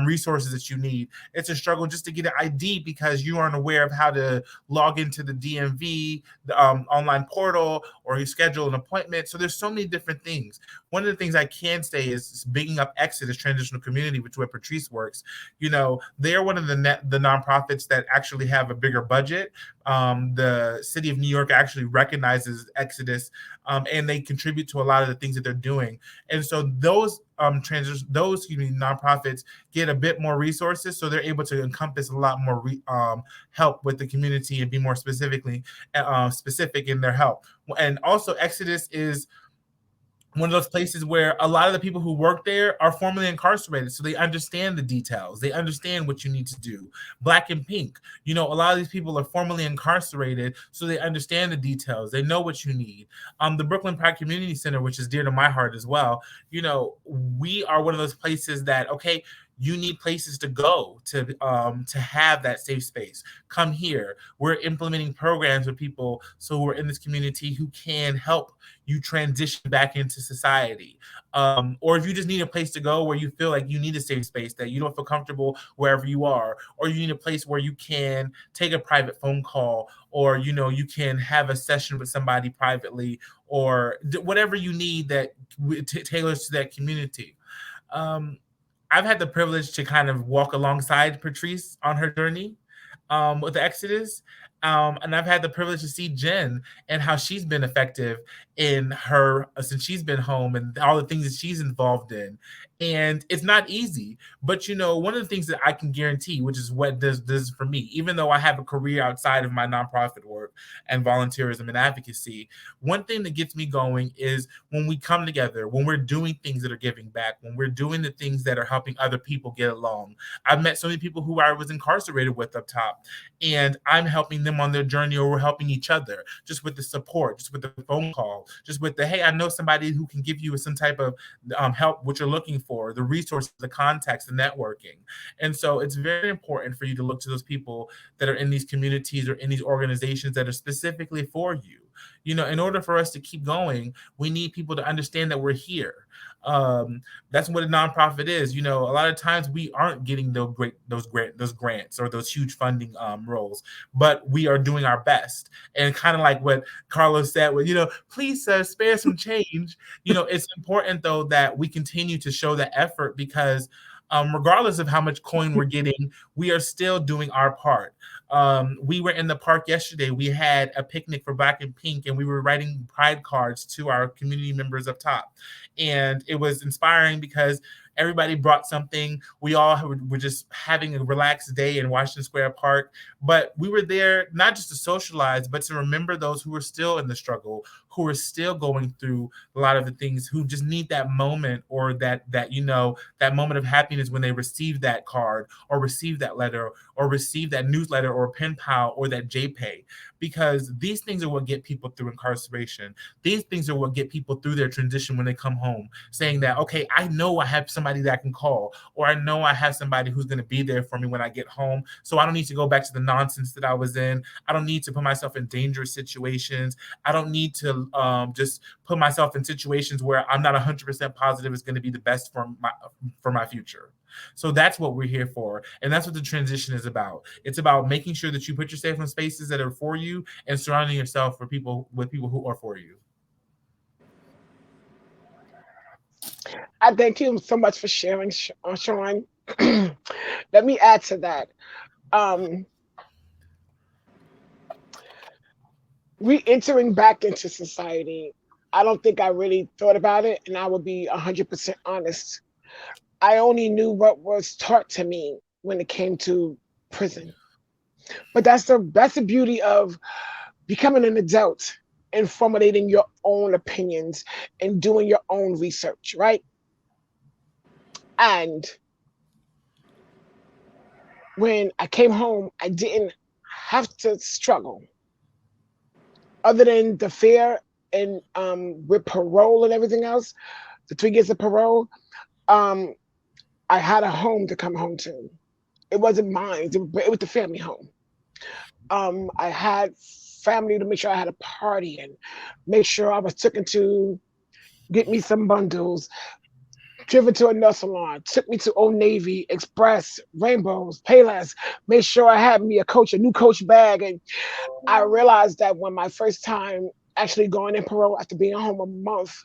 resources that you need. It's a struggle just to get an ID because you aren't aware of how to log into the DMV, the online portal, or you schedule an appointment. So there's so many different things. One of the things I can say is bigging up Exodus Transitional Community, which is where Patrice works. They're one of the nonprofits that actually have a bigger budget. The city of New York actually recognizes Exodus, and they contribute to a lot of the things that they're doing. And so those nonprofits get a bit more resources, so they're able to encompass a lot more help with the community and be more specific in their help. And also, Exodus is one of those places where a lot of the people who work there are formerly incarcerated, so they understand the details. They understand what you need to do. Black and Pink, a lot of these people are formerly incarcerated, so they understand the details. They know what you need. The Brooklyn Pride Community Center, which is dear to my heart as well, we are one of those places that, okay, you need places to go to have that safe space. Come here. We're implementing programs with people so who are in this community who can help you transition back into society. Or if you just need a place to go where you feel like you need a safe space, that you don't feel comfortable wherever you are, or you need a place where you can take a private phone call, or you can have a session with somebody privately, or whatever you need that tailors to that community. I've had the privilege to kind of walk alongside Patrice on her journey with the Exodus. And I've had the privilege to see Jen and how she's been effective in her since she's been home and all the things that she's involved in. And it's not easy, but one of the things that I can guarantee, which is what this for me, even though I have a career outside of my nonprofit work and volunteerism and advocacy, one thing that gets me going is when we come together, when we're doing things that are giving back, when we're doing the things that are helping other people get along. I've met so many people who I was incarcerated with up top, and I'm helping them on their journey, or we're helping each other just with the support, just with the phone call, just with the, hey, I know somebody who can give you some type of help, what you're looking for, the resources, the contacts, the networking. And so it's very important for you to look to those people that are in these communities or in these organizations that are specifically for you. In order for us to keep going, we need people to understand that we're here. That's what a nonprofit is. A lot of times we aren't getting those grants or those huge funding roles, but we are doing our best. And kind of like what Carlos said, with please spare some change. It's important though that we continue to show that effort, because regardless of how much coin we're getting, we are still doing our part. We were in the park yesterday. We had a picnic for Black and Pink, and we were writing pride cards to our community members up top. And it was inspiring because everybody brought something. We all were just having a relaxed day in Washington Square Park. But we were there not just to socialize, but to remember those who were still in the struggle, who are still going through a lot of the things, who just need that moment, or that moment of happiness when they receive that card or receive that letter or receive that newsletter or pen pal or that JPay. Because these things are what get people through incarceration. These things are what get people through their transition when they come home, saying that, okay, I know I have somebody that I can call, or I know I have somebody who's going to be there for me when I get home. So I don't need to go back to the nonsense that I was in. I don't need to put myself in dangerous situations. I don't need to just put myself in situations where I'm not 100% positive is going to be the best for my future. So that's what we're here for. And that's what the transition is about. It's about making sure that you put yourself in spaces that are for you and surrounding yourself with people who are for you. I thank you so much for sharing, Sean. Let me add to that. Um, Re-entering back into society, I don't think I really thought about it, and I will be 100% honest. I only knew what was taught to me when it came to prison. But that's the beauty of becoming an adult and formulating your own opinions and doing your own research, right? And when I came home, I didn't have to struggle, other than the fear and with parole and everything else, the 3 years of parole. Um, I had a home to come home to. It wasn't mine, but it was the family home. I had family to make sure I had a party and make sure I was taken to get me some bundles, driven to a nail salon, took me to Old Navy, Express, Rainbows, Payless, made sure I had me a new coach bag. And I realized that when my first time actually going in parole after being home a month,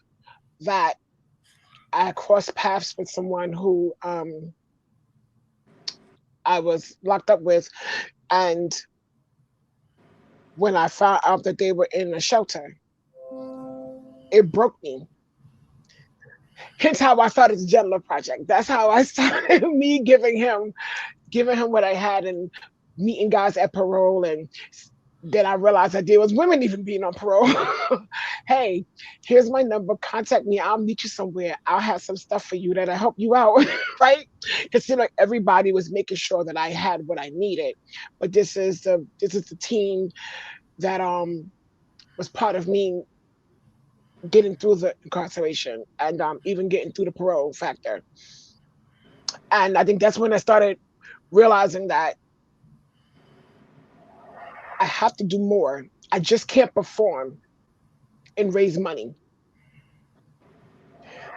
that I crossed paths with someone who I was locked up with. And when I found out that they were in a shelter, it broke me. Hence how I started the Gentler Project. That's how I started me giving him what I had and meeting guys at parole. And then I realized that there was women even being on parole. Hey, here's my number. Contact me. I'll meet you somewhere. I'll have some stuff for you that'll help you out, right? Because like everybody was making sure that I had what I needed. But this is the team that was part of me getting through the incarceration and even getting through the parole factor. And I think that's when I started realizing that I have to do more. I just can't perform and raise money.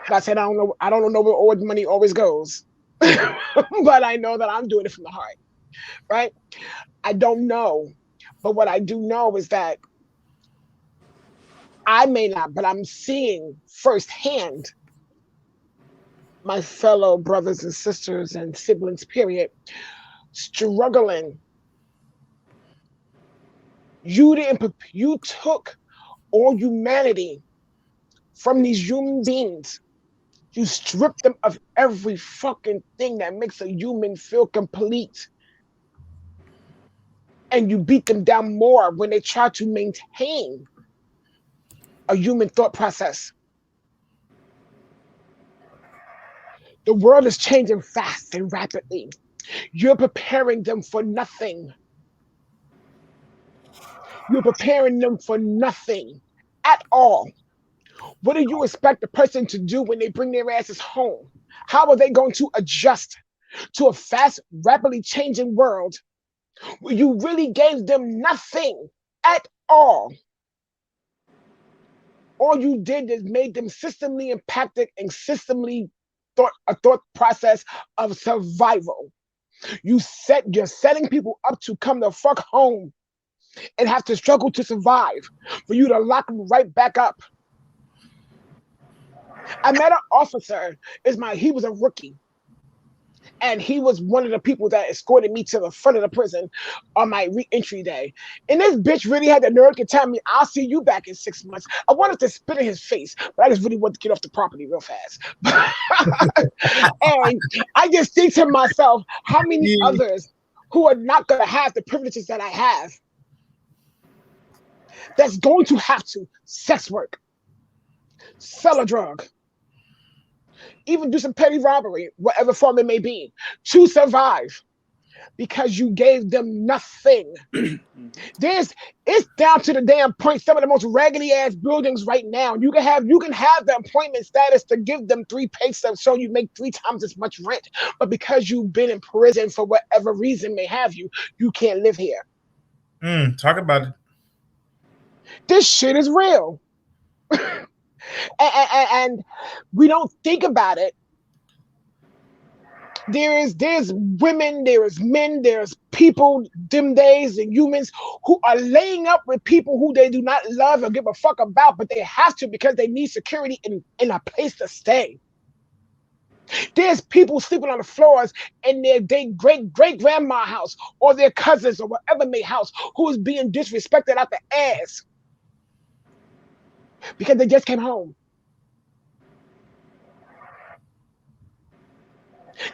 Like I said, I don't know where all the money always goes. But I know that I'm doing it from the heart, right? I don't know. But what I do know is that I may not, but I'm seeing firsthand my fellow brothers and sisters and siblings, period, struggling. You took all humanity from these human beings You strip them of every fucking thing that makes a human feel complete. And you beat them down more when they try to maintain a human thought process. The world is changing fast and rapidly. You're preparing them for nothing. You're preparing them for nothing at all. What do you expect the person to do when they bring their asses home? How are they going to adjust to a fast, rapidly changing world where you really gave them nothing at all? All you did is made them systemically impacted and systemically a thought process of survival. You're setting people up to come the fuck home and have to struggle to survive for you to lock them right back up. I met an officer. He was a rookie. And he was one of the people that escorted me to the front of the prison on my re-entry day. And this bitch really had the nerve to tell me, I'll see you back in 6 months. I wanted to spit in his face, but I just really wanted to get off the property real fast. And I just think to myself, how many others who are not going to have the privileges that I have, that's going to have to sex work, sell a drug, even do some petty robbery, whatever form it may be, to survive, because you gave them nothing. It's down to the damn point. Some of the most raggedy ass buildings right now. You can have the employment status to give them 3 pay stubs so you make 3 times as much rent. But because you've been in prison for whatever reason may have you, you can't live here. Talk about it. This shit is real. And we don't think about it. There's women, there's men, there's people, them days, and humans who are laying up with people who they do not love or give a fuck about, but they have to because they need security in a place to stay. There's people sleeping on the floors in their great-grandma's house or their cousins or whatever may house who is being disrespected out the ass because they just came home.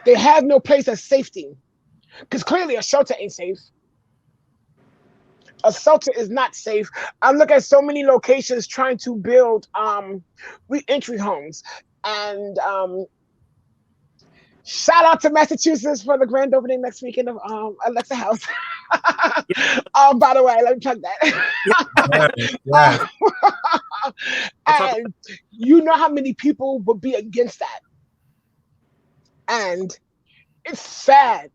They have no place of safety because clearly a shelter ain't safe. A shelter is not safe. I look at so many locations trying to build re-entry homes, and shout out to Massachusetts for the grand opening next weekend of Alexa House. By the way, let me plug that. Yes. And you know how many people would be against that. And it's sad.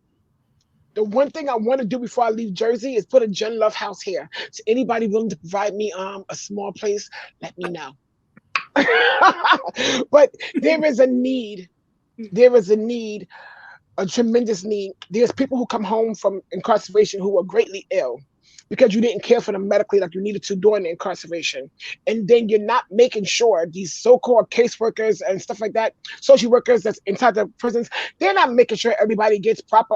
The one thing I want to do before I leave Jersey is put a Gen Love house here. So anybody willing to provide me a small place, let me know. But there is a need. There is a need, a tremendous need. There's people who come home from incarceration who are greatly ill because you didn't care for them medically like you needed to during the incarceration. And then you're not making sure these so-called caseworkers and stuff like that, social workers that's inside the prisons, they're not making sure everybody gets proper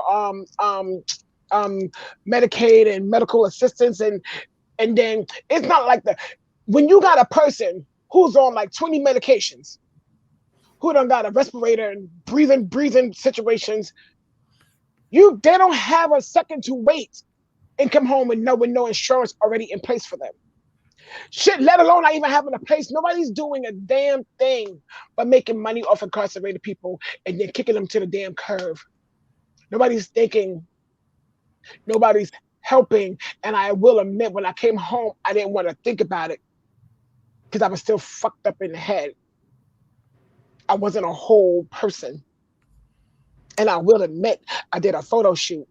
Medicaid and medical assistance. And then it's not like when you got a person who's on like 20 medications, who done got a respirator and breathing situations, they don't have a second to wait and come home with no insurance already in place for them. Shit, let alone not even having a place. Nobody's doing a damn thing but making money off incarcerated people and then kicking them to the damn curve. Nobody's thinking. Nobody's helping. And I will admit, when I came home, I didn't want to think about it because I was still fucked up in the head. I wasn't a whole person. And I will admit, I did a photo shoot,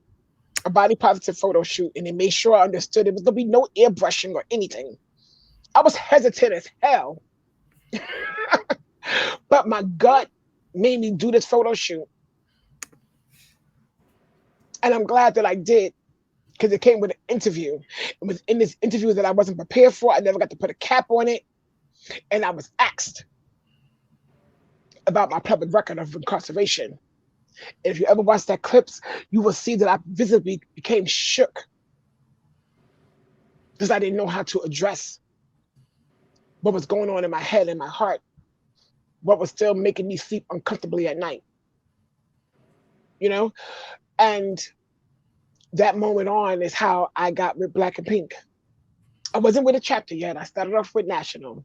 a body positive photo shoot, and they made sure I understood there was going to be no airbrushing or anything. I was hesitant as hell. But my gut made me do this photo shoot. And I'm glad that I did, because it came with an interview. It was in this interview that I wasn't prepared for. I never got to put a cap on it. And I was asked about my public record of incarceration. And if you ever watch that clips, you will see that I visibly became shook because I didn't know how to address what was going on in my head and my heart. what was still making me sleep uncomfortably at night, you know? And that moment on is how I got with Black and Pink. I wasn't with a chapter yet. I started off with National.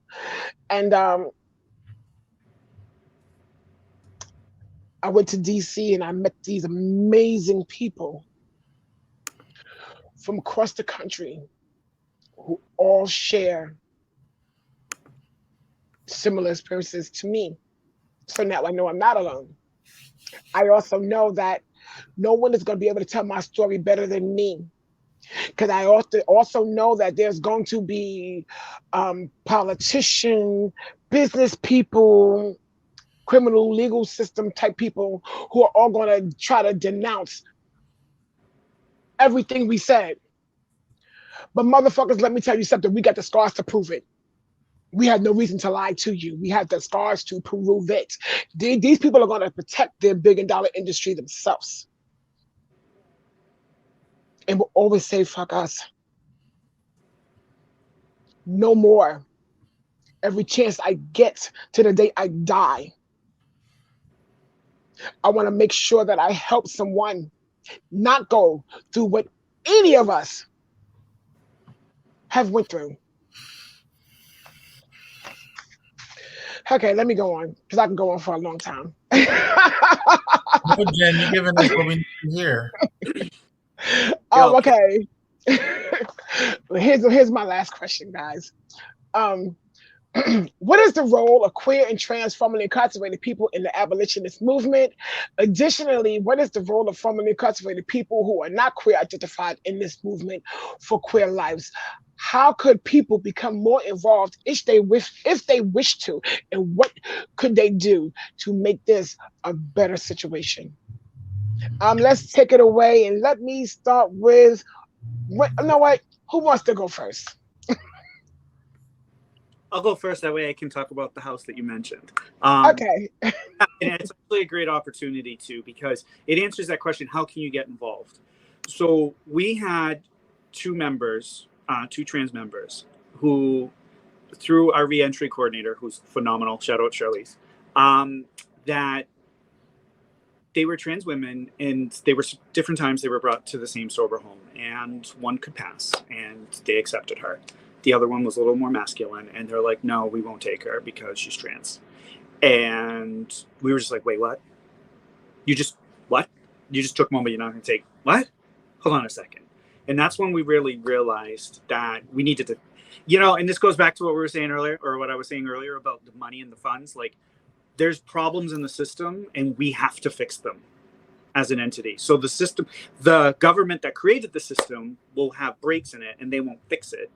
And I went to DC and I met these amazing people from across the country who all share similar experiences to me. So now I know I'm not alone. I also know that no one is going to be able to tell my story better than me. Because I also know that there's going to be politicians, business people, criminal legal system type people who are all going to try to denounce everything we said. But motherfuckers, let me tell you something. We got the scars to prove it. We had no reason to lie to you. We had the scars to prove it. These people are going to protect their billion-dollar industry themselves. And will always say, fuck us. No more. Every chance I get to the day I die, I want to make sure that I help someone not go through what any of us have went through. Okay, let me go on because I can go on for a long time. No, Jen, you're giving us what we need to hear. Okay. Here's my last question, guys. What is the role of queer and trans formerly incarcerated people in the abolitionist movement? Additionally, what is the role of formerly incarcerated people who are not queer identified in this movement for queer lives? How could people become more involved if they wish to? And what could they do to make this a better situation? Let's take it away and let me start with, you know what? Who wants to go first? I'll go first. That way I can talk about the house that you mentioned. Okay. And it's actually a great opportunity too, because it answers that question: how can you get involved? So we had two trans members, who, through our reentry coordinator, who's phenomenal, shout out Charlize, that they were trans women, and they were different times they were brought to the same sober home, and one could pass, and they accepted her. The other one was a little more masculine, and they're like, no, we won't take her because she's trans. And we were just like, wait, what? What? You just took one, but you're not going to take what? Hold on a second. And that's when we really realized that we needed to, and this goes back to what we were saying earlier, or what I was saying earlier about the money and the funds. Like, there's problems in the system, and we have to fix them as an entity. So the system, the government that created the system will have breaks in it, and they won't fix it.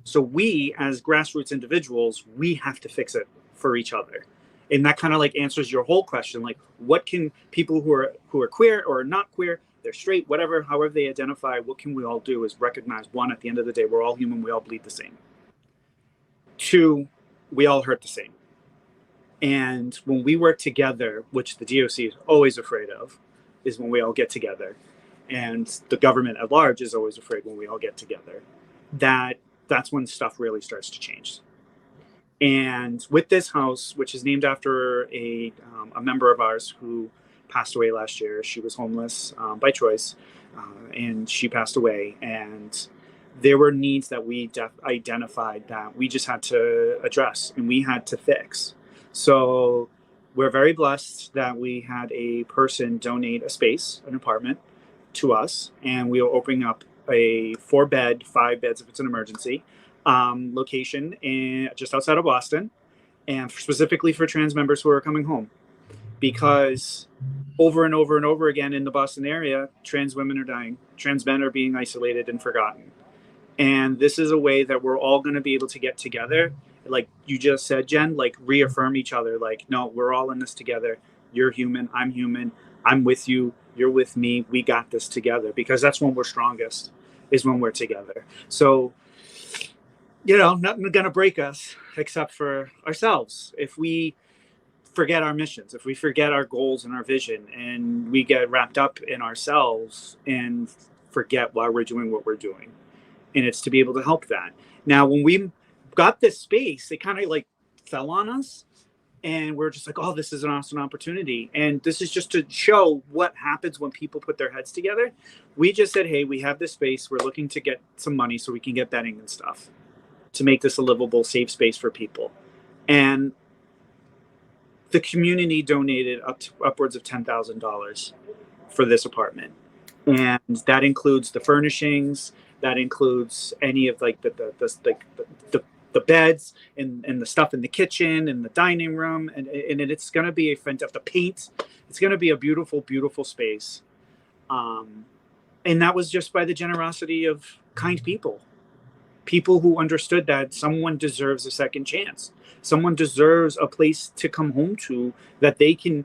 So we, as grassroots individuals, we have to fix it for each other. And that kind of like answers your whole question. Like, what can people who are queer or not queer, they're straight, whatever, however they identify, what can we all do is recognize, one, at the end of the day, we're all human, we all bleed the same. Two, we all hurt the same. And when we work together, which the DOC is always afraid of, is when we all get together. And the government at large is always afraid when we all get together. That's when stuff really starts to change. And with this house, which is named after a member of ours who passed away last year, she was homeless by choice, and she passed away. And there were needs that we identified that we just had to address and we had to fix. So we're very blessed that we had a person donate a space, an apartment, to us, and we are opening up a 4-bed, 5 beds if it's an emergency, location just outside of Boston, and specifically for trans members who are coming home. Because over and over and over again in the Boston area, trans women are dying, trans men are being isolated and forgotten. And this is a way that we're all going to be able to get together. Like you just said, Jen, like reaffirm each other. Like, no, we're all in this together. You're human. I'm with you. You're with me. We got this together, because that's when we're strongest, is when we're together. So, nothing's going to break us except for ourselves. If we forget our missions, if we forget our goals and our vision, and we get wrapped up in ourselves and forget why we're doing what we're doing. And it's to be able to help that. Now, when we got this space, it kind of like fell on us. And we're just like, oh, this is an awesome opportunity. And this is just to show what happens when people put their heads together. We just said, hey, we have this space. We're looking to get some money so we can get bedding and stuff to make this a livable, safe space for people. And the community donated upwards of $10,000 for this apartment. And that includes the furnishings, that includes any of like the beds and the stuff in the kitchen and the dining room, and it's going to be the paint. It's going to be a beautiful, beautiful space. And that was just by the generosity of kind people who understood that someone deserves a second chance. Someone deserves a place to come home to that they can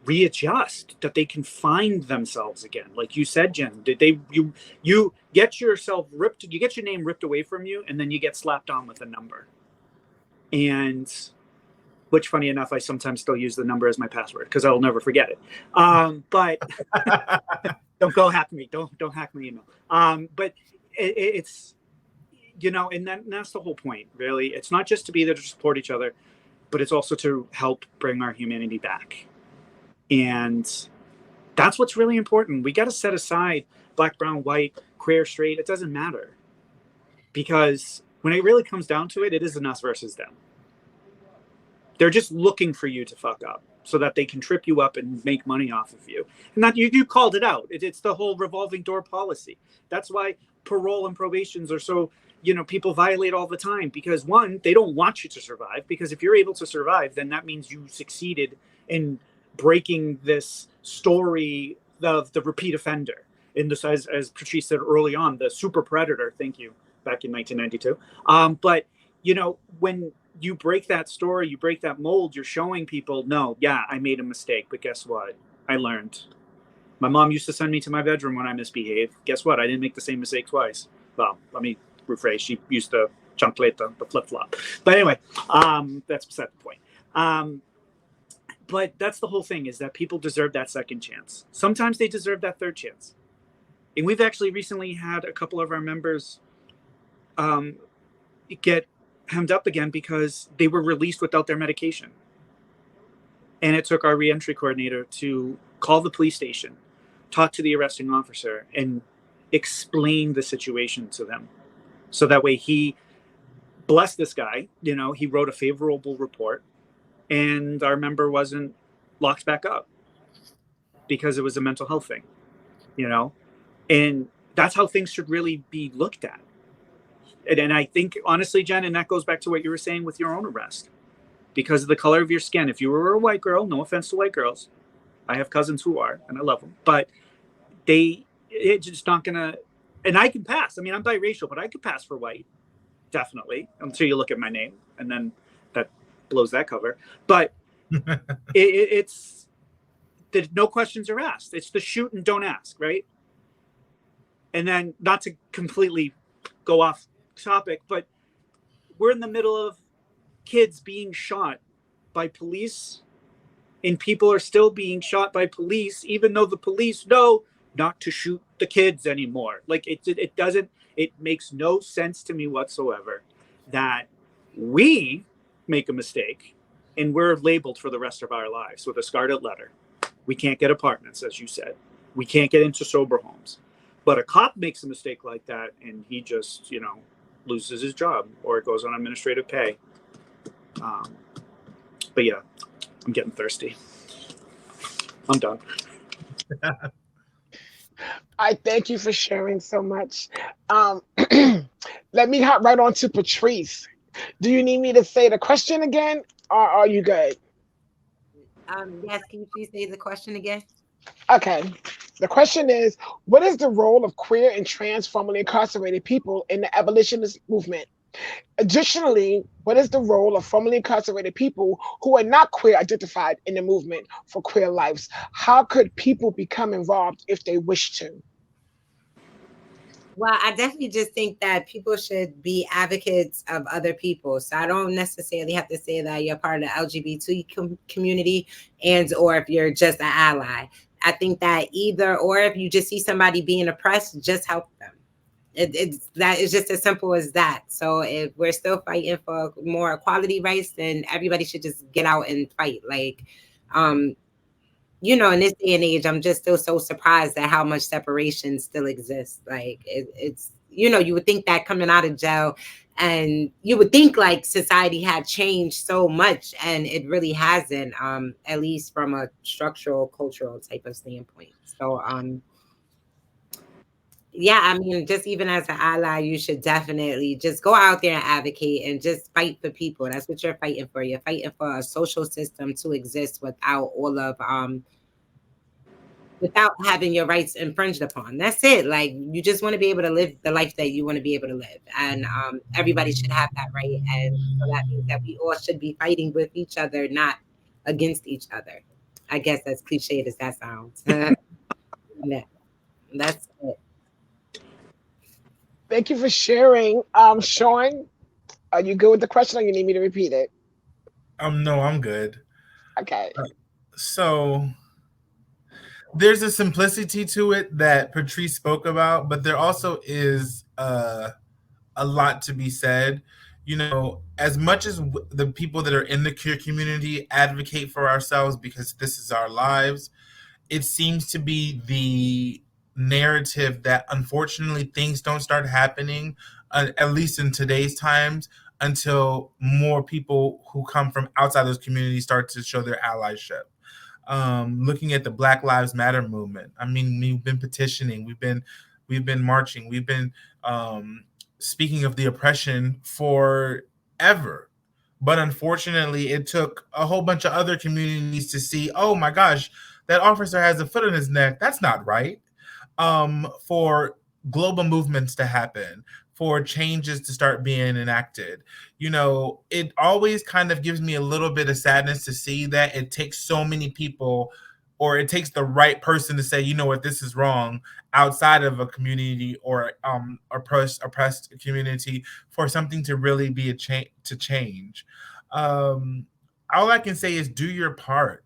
readjust, that they can find themselves again. Like you said, Jen, you get yourself ripped, you get your name ripped away from you, and then you get slapped on with a number. And which, funny enough, I sometimes still use the number as my password because I'll never forget it. But don't go hack me. Don't hack my email. But it's, you know, and that's the whole point, really. It's not just to be there to support each other, but it's also to help bring our humanity back. And that's what's really important. We got to set aside black, brown, white, queer, straight. It doesn't matter. Because when it really comes down to it, it is an us versus them. They're just looking for you to fuck up so that they can trip you up and make money off of you. And that you called it out. It's the whole revolving door policy. That's why parole and probations are so, you know, people violate all the time. Because one, they don't want you to survive. Because if you're able to survive, then that means you succeeded in breaking this story of the repeat offender. In this, as Patrice said early on, the super predator, thank you, back in 1992. But, you know, when you break that story, you break that mold, you're showing people, no, yeah, I made a mistake, but guess what? I learned. My mom used to send me to my bedroom when I misbehaved. Guess what? I didn't make the same mistake twice. Well, let me rephrase. She used the chancleta, the flip-flop. But anyway, that's beside the point. But that's the whole thing, is that people deserve that second chance. Sometimes they deserve that third chance. And we've actually recently had a couple of our members get hemmed up again because they were released without their medication. And it took our reentry coordinator to call the police station, talk to the arresting officer, and explain the situation to them. So that way he blessed this guy, you know, he wrote a favorable report, and our member wasn't locked back up because it was a mental health thing, you know? And that's how things should really be looked at. And I think, honestly, Jen, and that goes back to what you were saying with your own arrest, because of the color of your skin. If you were a white girl, no offense to white girls, I have cousins who are, and I love them, but it's just not gonna, and I can pass. I mean, I'm biracial, but I could pass for white, definitely, until you look at my name, and then that blows that cover. But it's the no questions are asked. It's the shoot and don't ask, right? And then, not to completely go off topic, but we're in the middle of kids being shot by police, and people are still being shot by police, even though the police know not to shoot the kids anymore. Like it makes no sense to me whatsoever that we make a mistake and we're labeled for the rest of our lives with a scarlet letter. We can't get apartments, as you said. We can't get into sober homes. But a cop makes a mistake like that and he just, you know, loses his job or it goes on administrative pay. But yeah, I'm getting thirsty. I'm done. I thank you for sharing so much. Let me hop right on to Patrice. Do you need me to say the question again, or are you good? Yes, can you please say the question again? Okay. The question is, what is the role of queer and trans formerly incarcerated people in the abolitionist movement? Additionally, what is the role of formerly incarcerated people who are not queer identified in the movement for queer lives? How could people become involved if they wish to? Well, I definitely just think that people should be advocates of other people. So I don't necessarily have to say that you're part of the LGBT community or if you're just an ally. I think that either or, if you just see somebody being oppressed, just help them. It's just as simple as that. So if we're still fighting for more equality rights, then everybody should just get out and fight. Like, um, in this day and age, I'm just still so surprised at how much separation still exists. Like it's you would think that coming out of jail, and you would think like society had changed so much, and it really hasn't. At least from a structural, cultural type of standpoint. So yeah, I mean, just even as an ally, you should definitely just go out there and advocate and just fight for people. That's what you're fighting for. You're fighting for a social system to exist without all of without having your rights infringed upon. That's it. Like you just want to be able to live the life that you want to be able to live, and everybody should have that right. And so that means that we all should be fighting with each other, not against each other. I guess as cliched as that sounds. Yeah, that's it. Thank you for sharing. Sean, are you good with the question or you need me to repeat it? No, I'm good. Okay. So there's a simplicity to it that Patrice spoke about, but there also is a lot to be said. As much as the people that are in the queer community advocate for ourselves because this is our lives, it seems to be the narrative that unfortunately things don't start happening, at least in today's times, until more people who come from outside those communities start to show their allyship. Looking at the Black Lives Matter movement, I mean, we've been petitioning, we've been marching, we've been speaking of the oppression forever. But unfortunately, it took a whole bunch of other communities to see, oh my gosh, that officer has a foot in his neck. That's not right. For global movements to happen, for changes to start being enacted. It always kind of gives me a little bit of sadness to see that it takes so many people, or it takes the right person to say, you know what, this is wrong, outside of a community or oppressed community, for something to really be to change. All I can say is do your part.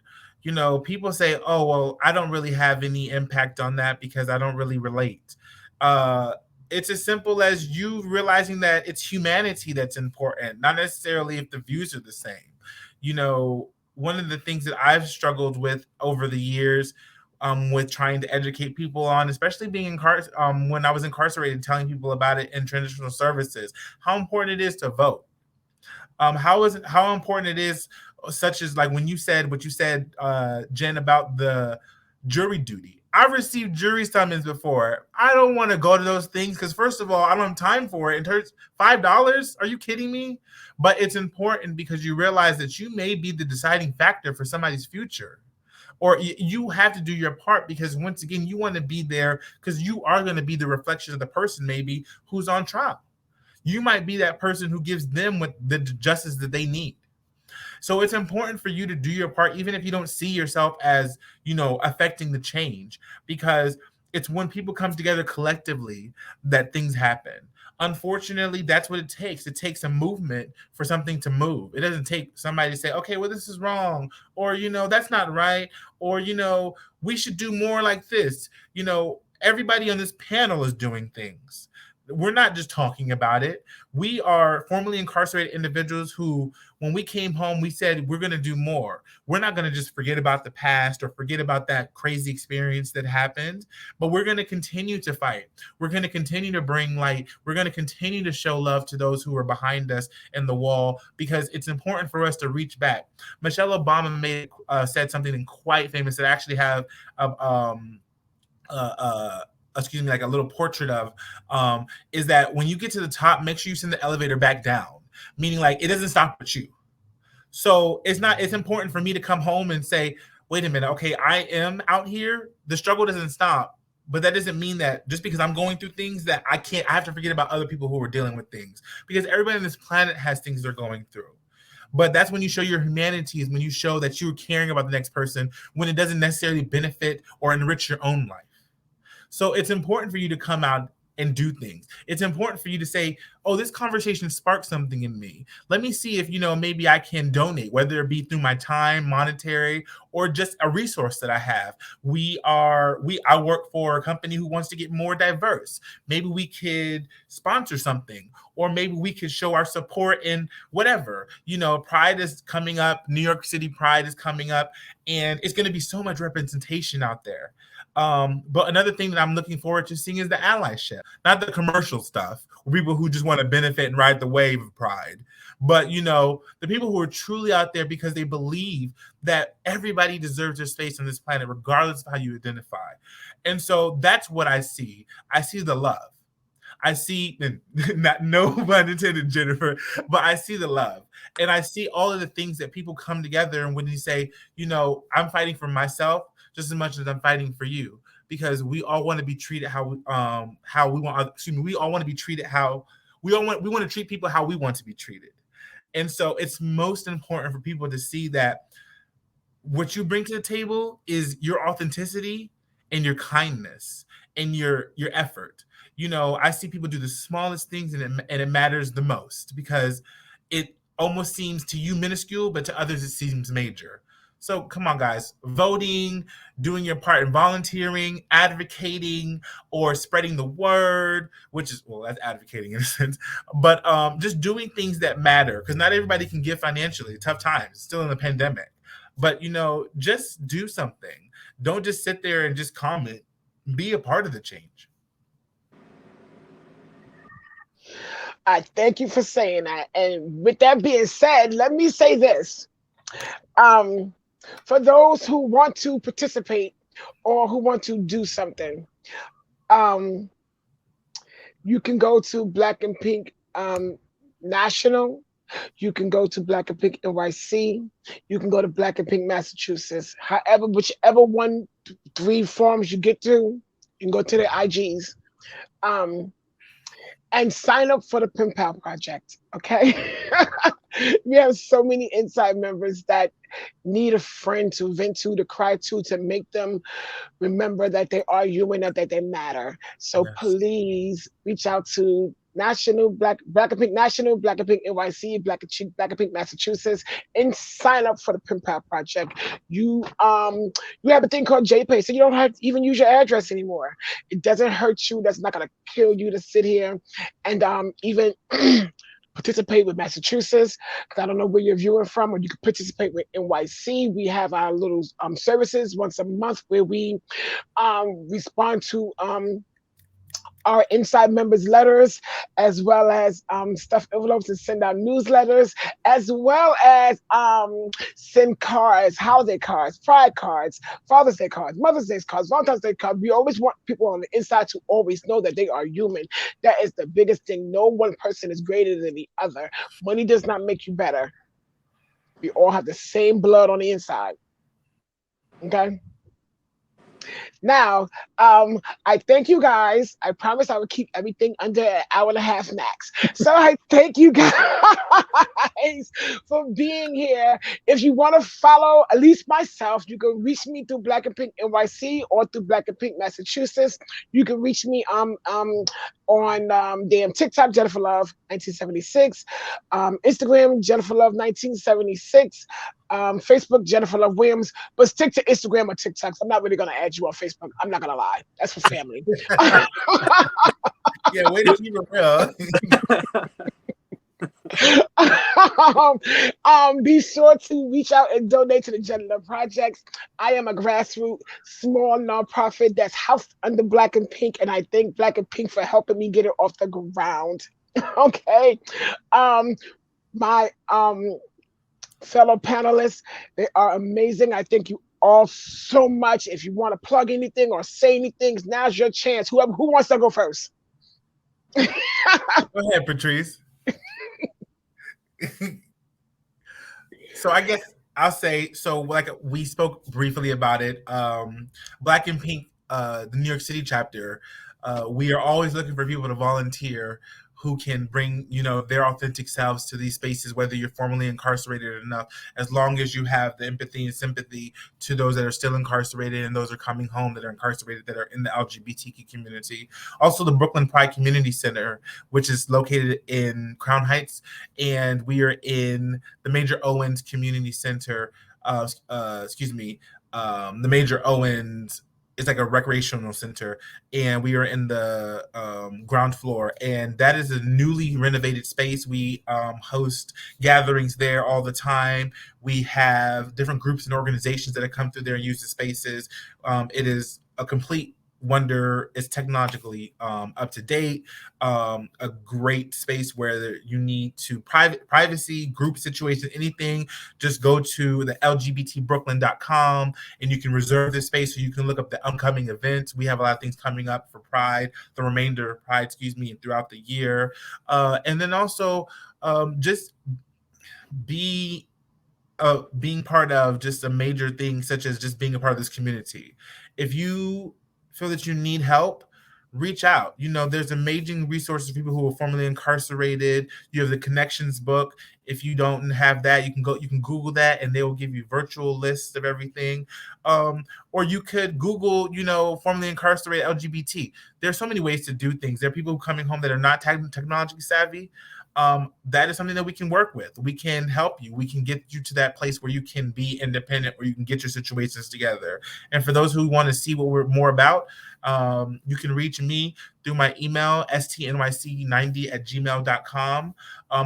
People say, oh, well, I don't really have any impact on that because I don't really relate. It's as simple as you realizing that it's humanity that's important, not necessarily if the views are the same. One of the things that I've struggled with over the years, with trying to educate people on, especially being when I was incarcerated, telling people about it in transitional services, how important it is to vote. How important it is, such as like when you said what you said, Jen, about the jury duty. I've received jury summons before. I don't want to go to those things because, first of all, I don't have time for it. It hurts $5. Are you kidding me? But it's important because you realize that you may be the deciding factor for somebody's future. Or you have to do your part because, once again, you want to be there because you are going to be the reflection of the person maybe who's on trial. You might be that person who gives them what the justice that they need. So it's important for you to do your part, even if you don't see yourself as, affecting the change, because it's when people come together collectively that things happen. Unfortunately, that's what it takes. It takes a movement for something to move. It doesn't take somebody to say, okay, well, this is wrong, or, that's not right, or, we should do more like this. Everybody on this panel is doing things. We're not just talking about it. We are formerly incarcerated individuals who, when we came home, we said we're going to do more. We're not going to just forget about the past or forget about that crazy experience that happened, but we're going to continue to fight. We're going to continue to bring light. We're going to continue to show love to those who are behind us in the wall, because it's important for us to reach back. Michelle Obama said something quite famous that I actually have like a little portrait of, is that when you get to the top, make sure you send the elevator back down, meaning like it doesn't stop at you. So it's important for me to come home and say, wait a minute, okay, I am out here, the struggle doesn't stop, but that doesn't mean that just because I'm going through things that I have to forget about other people who are dealing with things, because everybody on this planet has things they're going through. But that's when you show your humanity, is when you show that you're caring about the next person, when it doesn't necessarily benefit or enrich your own life. So it's important for you to come out and do things. It's important for you to say, oh, this conversation sparked something in me. Let me see if, maybe I can donate, whether it be through my time, monetary, or just a resource that I have. I work for a company who wants to get more diverse. Maybe we could sponsor something, or maybe we could show our support in whatever. Pride is coming up. New York City Pride is coming up, and it's going to be so much representation out there. But another thing that I'm looking forward to seeing is the allyship, not the commercial stuff, people who just want to benefit and ride the wave of pride. But, the people who are truly out there because they believe that everybody deserves their space on this planet, regardless of how you identify. And so that's what I see. I see the love. I see, not no pun intended, Jennifer, but I see the love. And I see all of the things that people come together. And when you say, I'm fighting for myself just as much as I'm fighting for you, because we all want to be treated how we want. Excuse me, we all want to be treated how we want to treat people how we want to be treated. And so it's most important for people to see that what you bring to the table is your authenticity and your kindness and your effort. I see people do the smallest things and it matters the most, because it almost seems to you minuscule, but to others it seems major. So come on, guys, voting, doing your part in volunteering, advocating, or spreading the word, which is, well, that's advocating in a sense, but just doing things that matter, because not everybody can give financially. Tough times, still in the pandemic. But, just do something. Don't just sit there and just comment. Be a part of the change. I thank you for saying that. And with that being said, let me say this. For those who want to participate or who want to do something, you can go to Black and Pink National. You can go to Black and Pink NYC. You can go to Black and Pink Massachusetts. However, whichever one, 3 forms you get to, you can go to the IGs. And sign up for the Pen Pal Project, okay? We have so many inside members that need a friend to vent to cry to make them remember that they are human, that they matter. So Yes. please reach out to Black and Pink National, Black and Pink NYC, Black and Pink Massachusetts, and sign up for the Pen Pal Project. You have a thing called JPay, so you don't have to even use your address anymore. It doesn't hurt you. That's not gonna kill you to sit here and even participate with Massachusetts, because I don't know where you're viewing from, or you can participate with NYC. We have our little services once a month where we respond to our inside members' letters, as well as stuff envelopes and send out newsletters, as well as send cards, holiday cards, pride cards, Father's Day cards, Mother's Day cards, Valentine's Day cards. We always want people on the inside to always know that they are human. That is the biggest thing. No one person is greater than the other. Money does not make you better. We all have the same blood on the inside. Okay? Now, I thank you guys. I promise I will keep everything under an hour and a half max. So I thank you guys for being here. If you want to follow at least myself, you can reach me through Black and Pink NYC or through Black and Pink Massachusetts. You can reach me on TikTok, Jennifer Love 1976, Instagram, Jennifer Love 1976. Facebook, Jennifer Love Williams, but stick to Instagram or TikTok. I'm not really going to add you on Facebook. I'm not going to lie. That's for family. Yeah, way to keep it real. Be sure to reach out and donate to the Gender Projects. I am a grassroots small nonprofit that's housed under Black and Pink, and I thank Black and Pink for helping me get it off the ground. Okay. My fellow panelists, they are amazing. I thank you all so much. If you want to plug anything or say anything, now's your chance. Who wants to go first? Go ahead, Patrice. So I guess I'll say, so like we spoke briefly about it, Black and Pink, the New York City chapter, we are always looking for people to volunteer who can bring, you know, their authentic selves to these spaces, whether you're formerly incarcerated or enough, as long as you have the empathy and sympathy to those that are still incarcerated and those are coming home that are incarcerated that are in the LGBTQ community. Also, the Brooklyn Pride Community Center, which is located in Crown Heights, and we are in the Major Owens Community Center. The Major Owens is like a recreational center, and we are in the ground floor, and that is a newly renovated space. We host gatherings there all the time. We have different groups and organizations that have come through there and use the spaces. It is a complete wonder. It's technologically up to date, a great space where you need to privacy, group situation, anything. Just go to the lgbtbrooklyn.com and you can reserve this space, so you can look up the upcoming events. We have a lot of things coming up for Pride, the remainder of Pride, and throughout the year. And then also just being part of just a major thing, such as just being a part of this community. If you feel that you need help, reach out. You know, there's amazing resources for people who are formerly incarcerated. You have the Connections book. If you don't have that, you can Google that, and they will give you virtual lists of everything. Or you could Google, you know, formerly incarcerated LGBT. There's so many ways to do things. There are people coming home that are not technologically savvy. That is something that we can work with. We can help you. We can get you to that place where you can be independent, where you can get your situations together. And for those who want to see what we're more about, you can reach me through my email, stnyc90@gmail.com,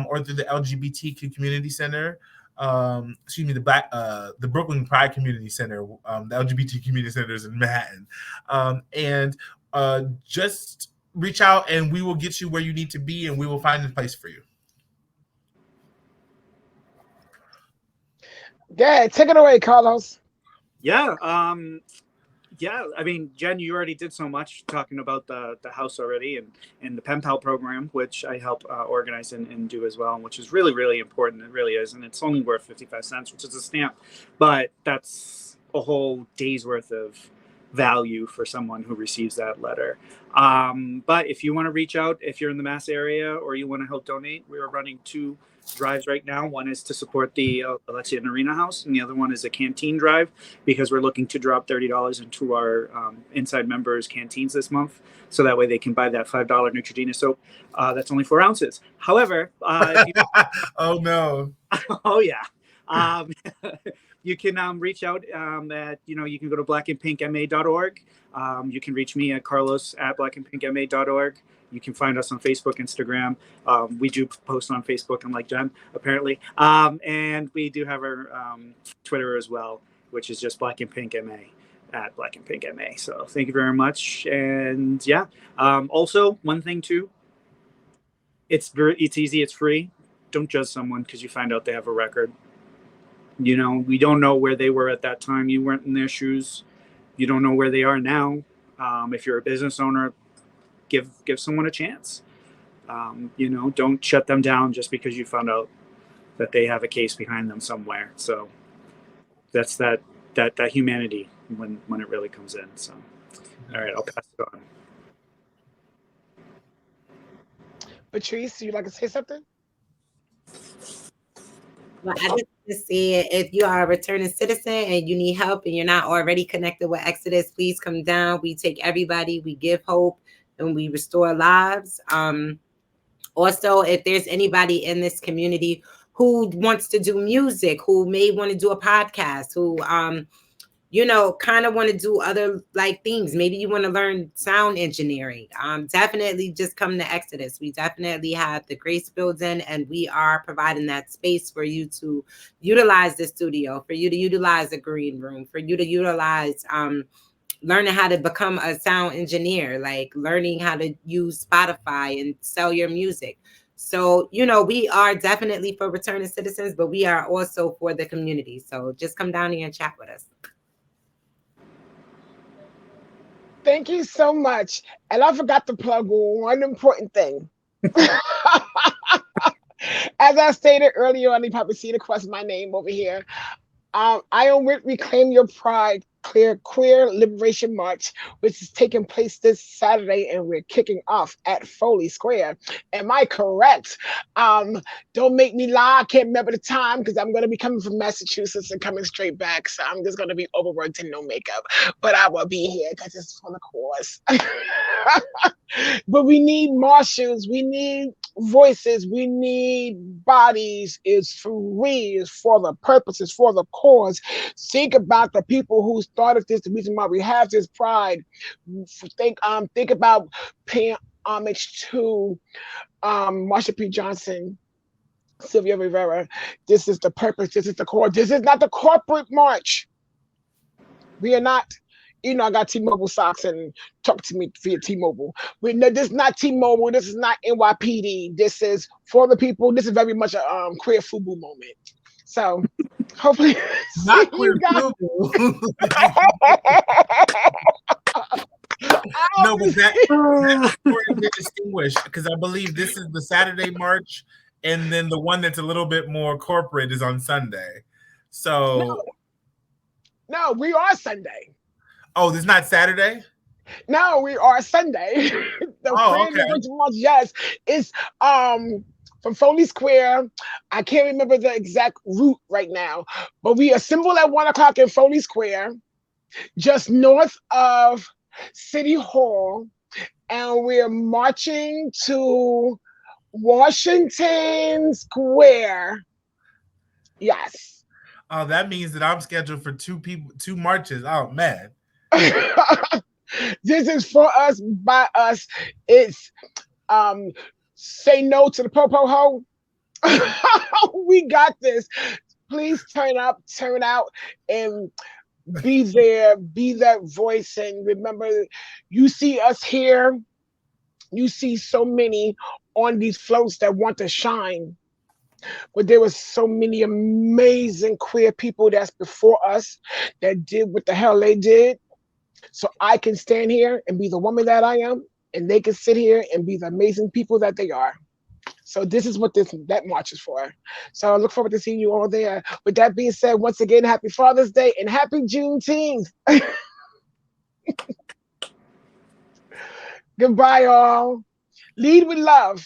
or through the LGBTQ Community Center. The Brooklyn Pride Community Center. The LGBT Community Center is in Manhattan. And just reach out and we will get you where you need to be, and we will find a place for you. Yeah, take it away, Carlos. Yeah. Yeah, I mean, Jen, you already did so much talking about the house already, and the pen pal program, which I help organize and do as well, which is really, really important. It really is. And it's only worth 55 cents, which is a stamp, but that's a whole day's worth of value for someone who receives that letter. But if you want to reach out, if you're in the Mass area or you want to help donate, we are running 2 drives right now. One is to support the Alexia and Arena House, and the other one is a canteen drive, because we're looking to drop $30 into our inside members' canteens this month, so that way they can buy that $5 Neutrogena soap. That's only 4 ounces. However, oh no. Oh yeah. You can reach out at, you can go to blackandpinkma.org. You can reach me at carlos@blackandpinkma.org. You can find us on Facebook, Instagram. We do post on Facebook, unlike Jen, apparently. And we do have our Twitter as well, which is just blackandpinkma, at blackandpinkma. So thank you very much. And yeah, also one thing too, it's easy, it's free. Don't judge someone because you find out they have a record. We don't know where they were at that time. You weren't in their shoes. You don't know where they are now. If you're a business owner, give someone a chance. Don't shut them down just because you found out that they have a case behind them somewhere. So that's that humanity when it really comes in. So, all right, I'll pass it on. Patrice, you'd like to say something? Well, I just want to say, if you are a returning citizen and you need help and you're not already connected with Exodus, please come down. We take everybody, we give hope, and we restore lives. Also, if there's anybody in this community who wants to do music, who may want to do a podcast, who kind of want to do other things. Maybe you want to learn sound engineering. Definitely just come to Exodus. We definitely have the Grace Building, and we are providing that space for you to utilize the studio, for you to utilize the green room, for you to utilize learning how to become a sound engineer, learning how to use Spotify and sell your music. So, we are definitely for returning citizens, but we are also for the community. So just come down here and chat with us. Thank you so much. And I forgot to plug one important thing. As I stated earlier, and you probably see it across my name over here. I am with Reclaim Your Pride Queer Liberation March, which is taking place this Saturday, and we're kicking off at Foley Square. Am I correct? Don't make me lie. I can't remember the time because I'm going to be coming from Massachusetts and coming straight back. So I'm just going to be overworked and no makeup. But I will be here because it's for the cause. But we need marshals. We need voices. We need bodies. It's free. It's for the purpose. It's for the cause. Think about the people who started this. The reason why we have this pride. Think about paying homage to Marsha P. Johnson, Sylvia Rivera. This is the purpose. This is the core. This is not the corporate march. We are not. I got T-Mobile socks and talk to me via T-Mobile. This is not T-Mobile. This is not NYPD. This is for the people. This is very much a queer FUBU moment. So hopefully, Not queer FUBU. No, but that's important to distinguish, because I believe this is the Saturday march, and then the one that's a little bit more corporate is on Sunday. So no, we are Sunday. Oh, this is not Saturday? No, we are Sunday. March, yes. It's from Foley Square. I can't remember the exact route right now, but we assemble at 1:00 in Foley Square, just north of City Hall, and we're marching to Washington Square. Yes. Oh, that means that I'm scheduled for two marches. Oh man. This is for us, by us. It's say no to the po-po ho. We got this. Please turn up, turn out, and be there, be that voice. And remember, you see us here, you see so many on these floats that want to shine, but there was so many amazing queer people that's before us that did what the hell they did. So I can stand here and be the woman that I am, and they can sit here and be the amazing people that they are. So this is what that march is for. So I look forward to seeing you all there. With that being said, once again, happy Father's Day and happy Juneteenth. Goodbye, all. Lead with love.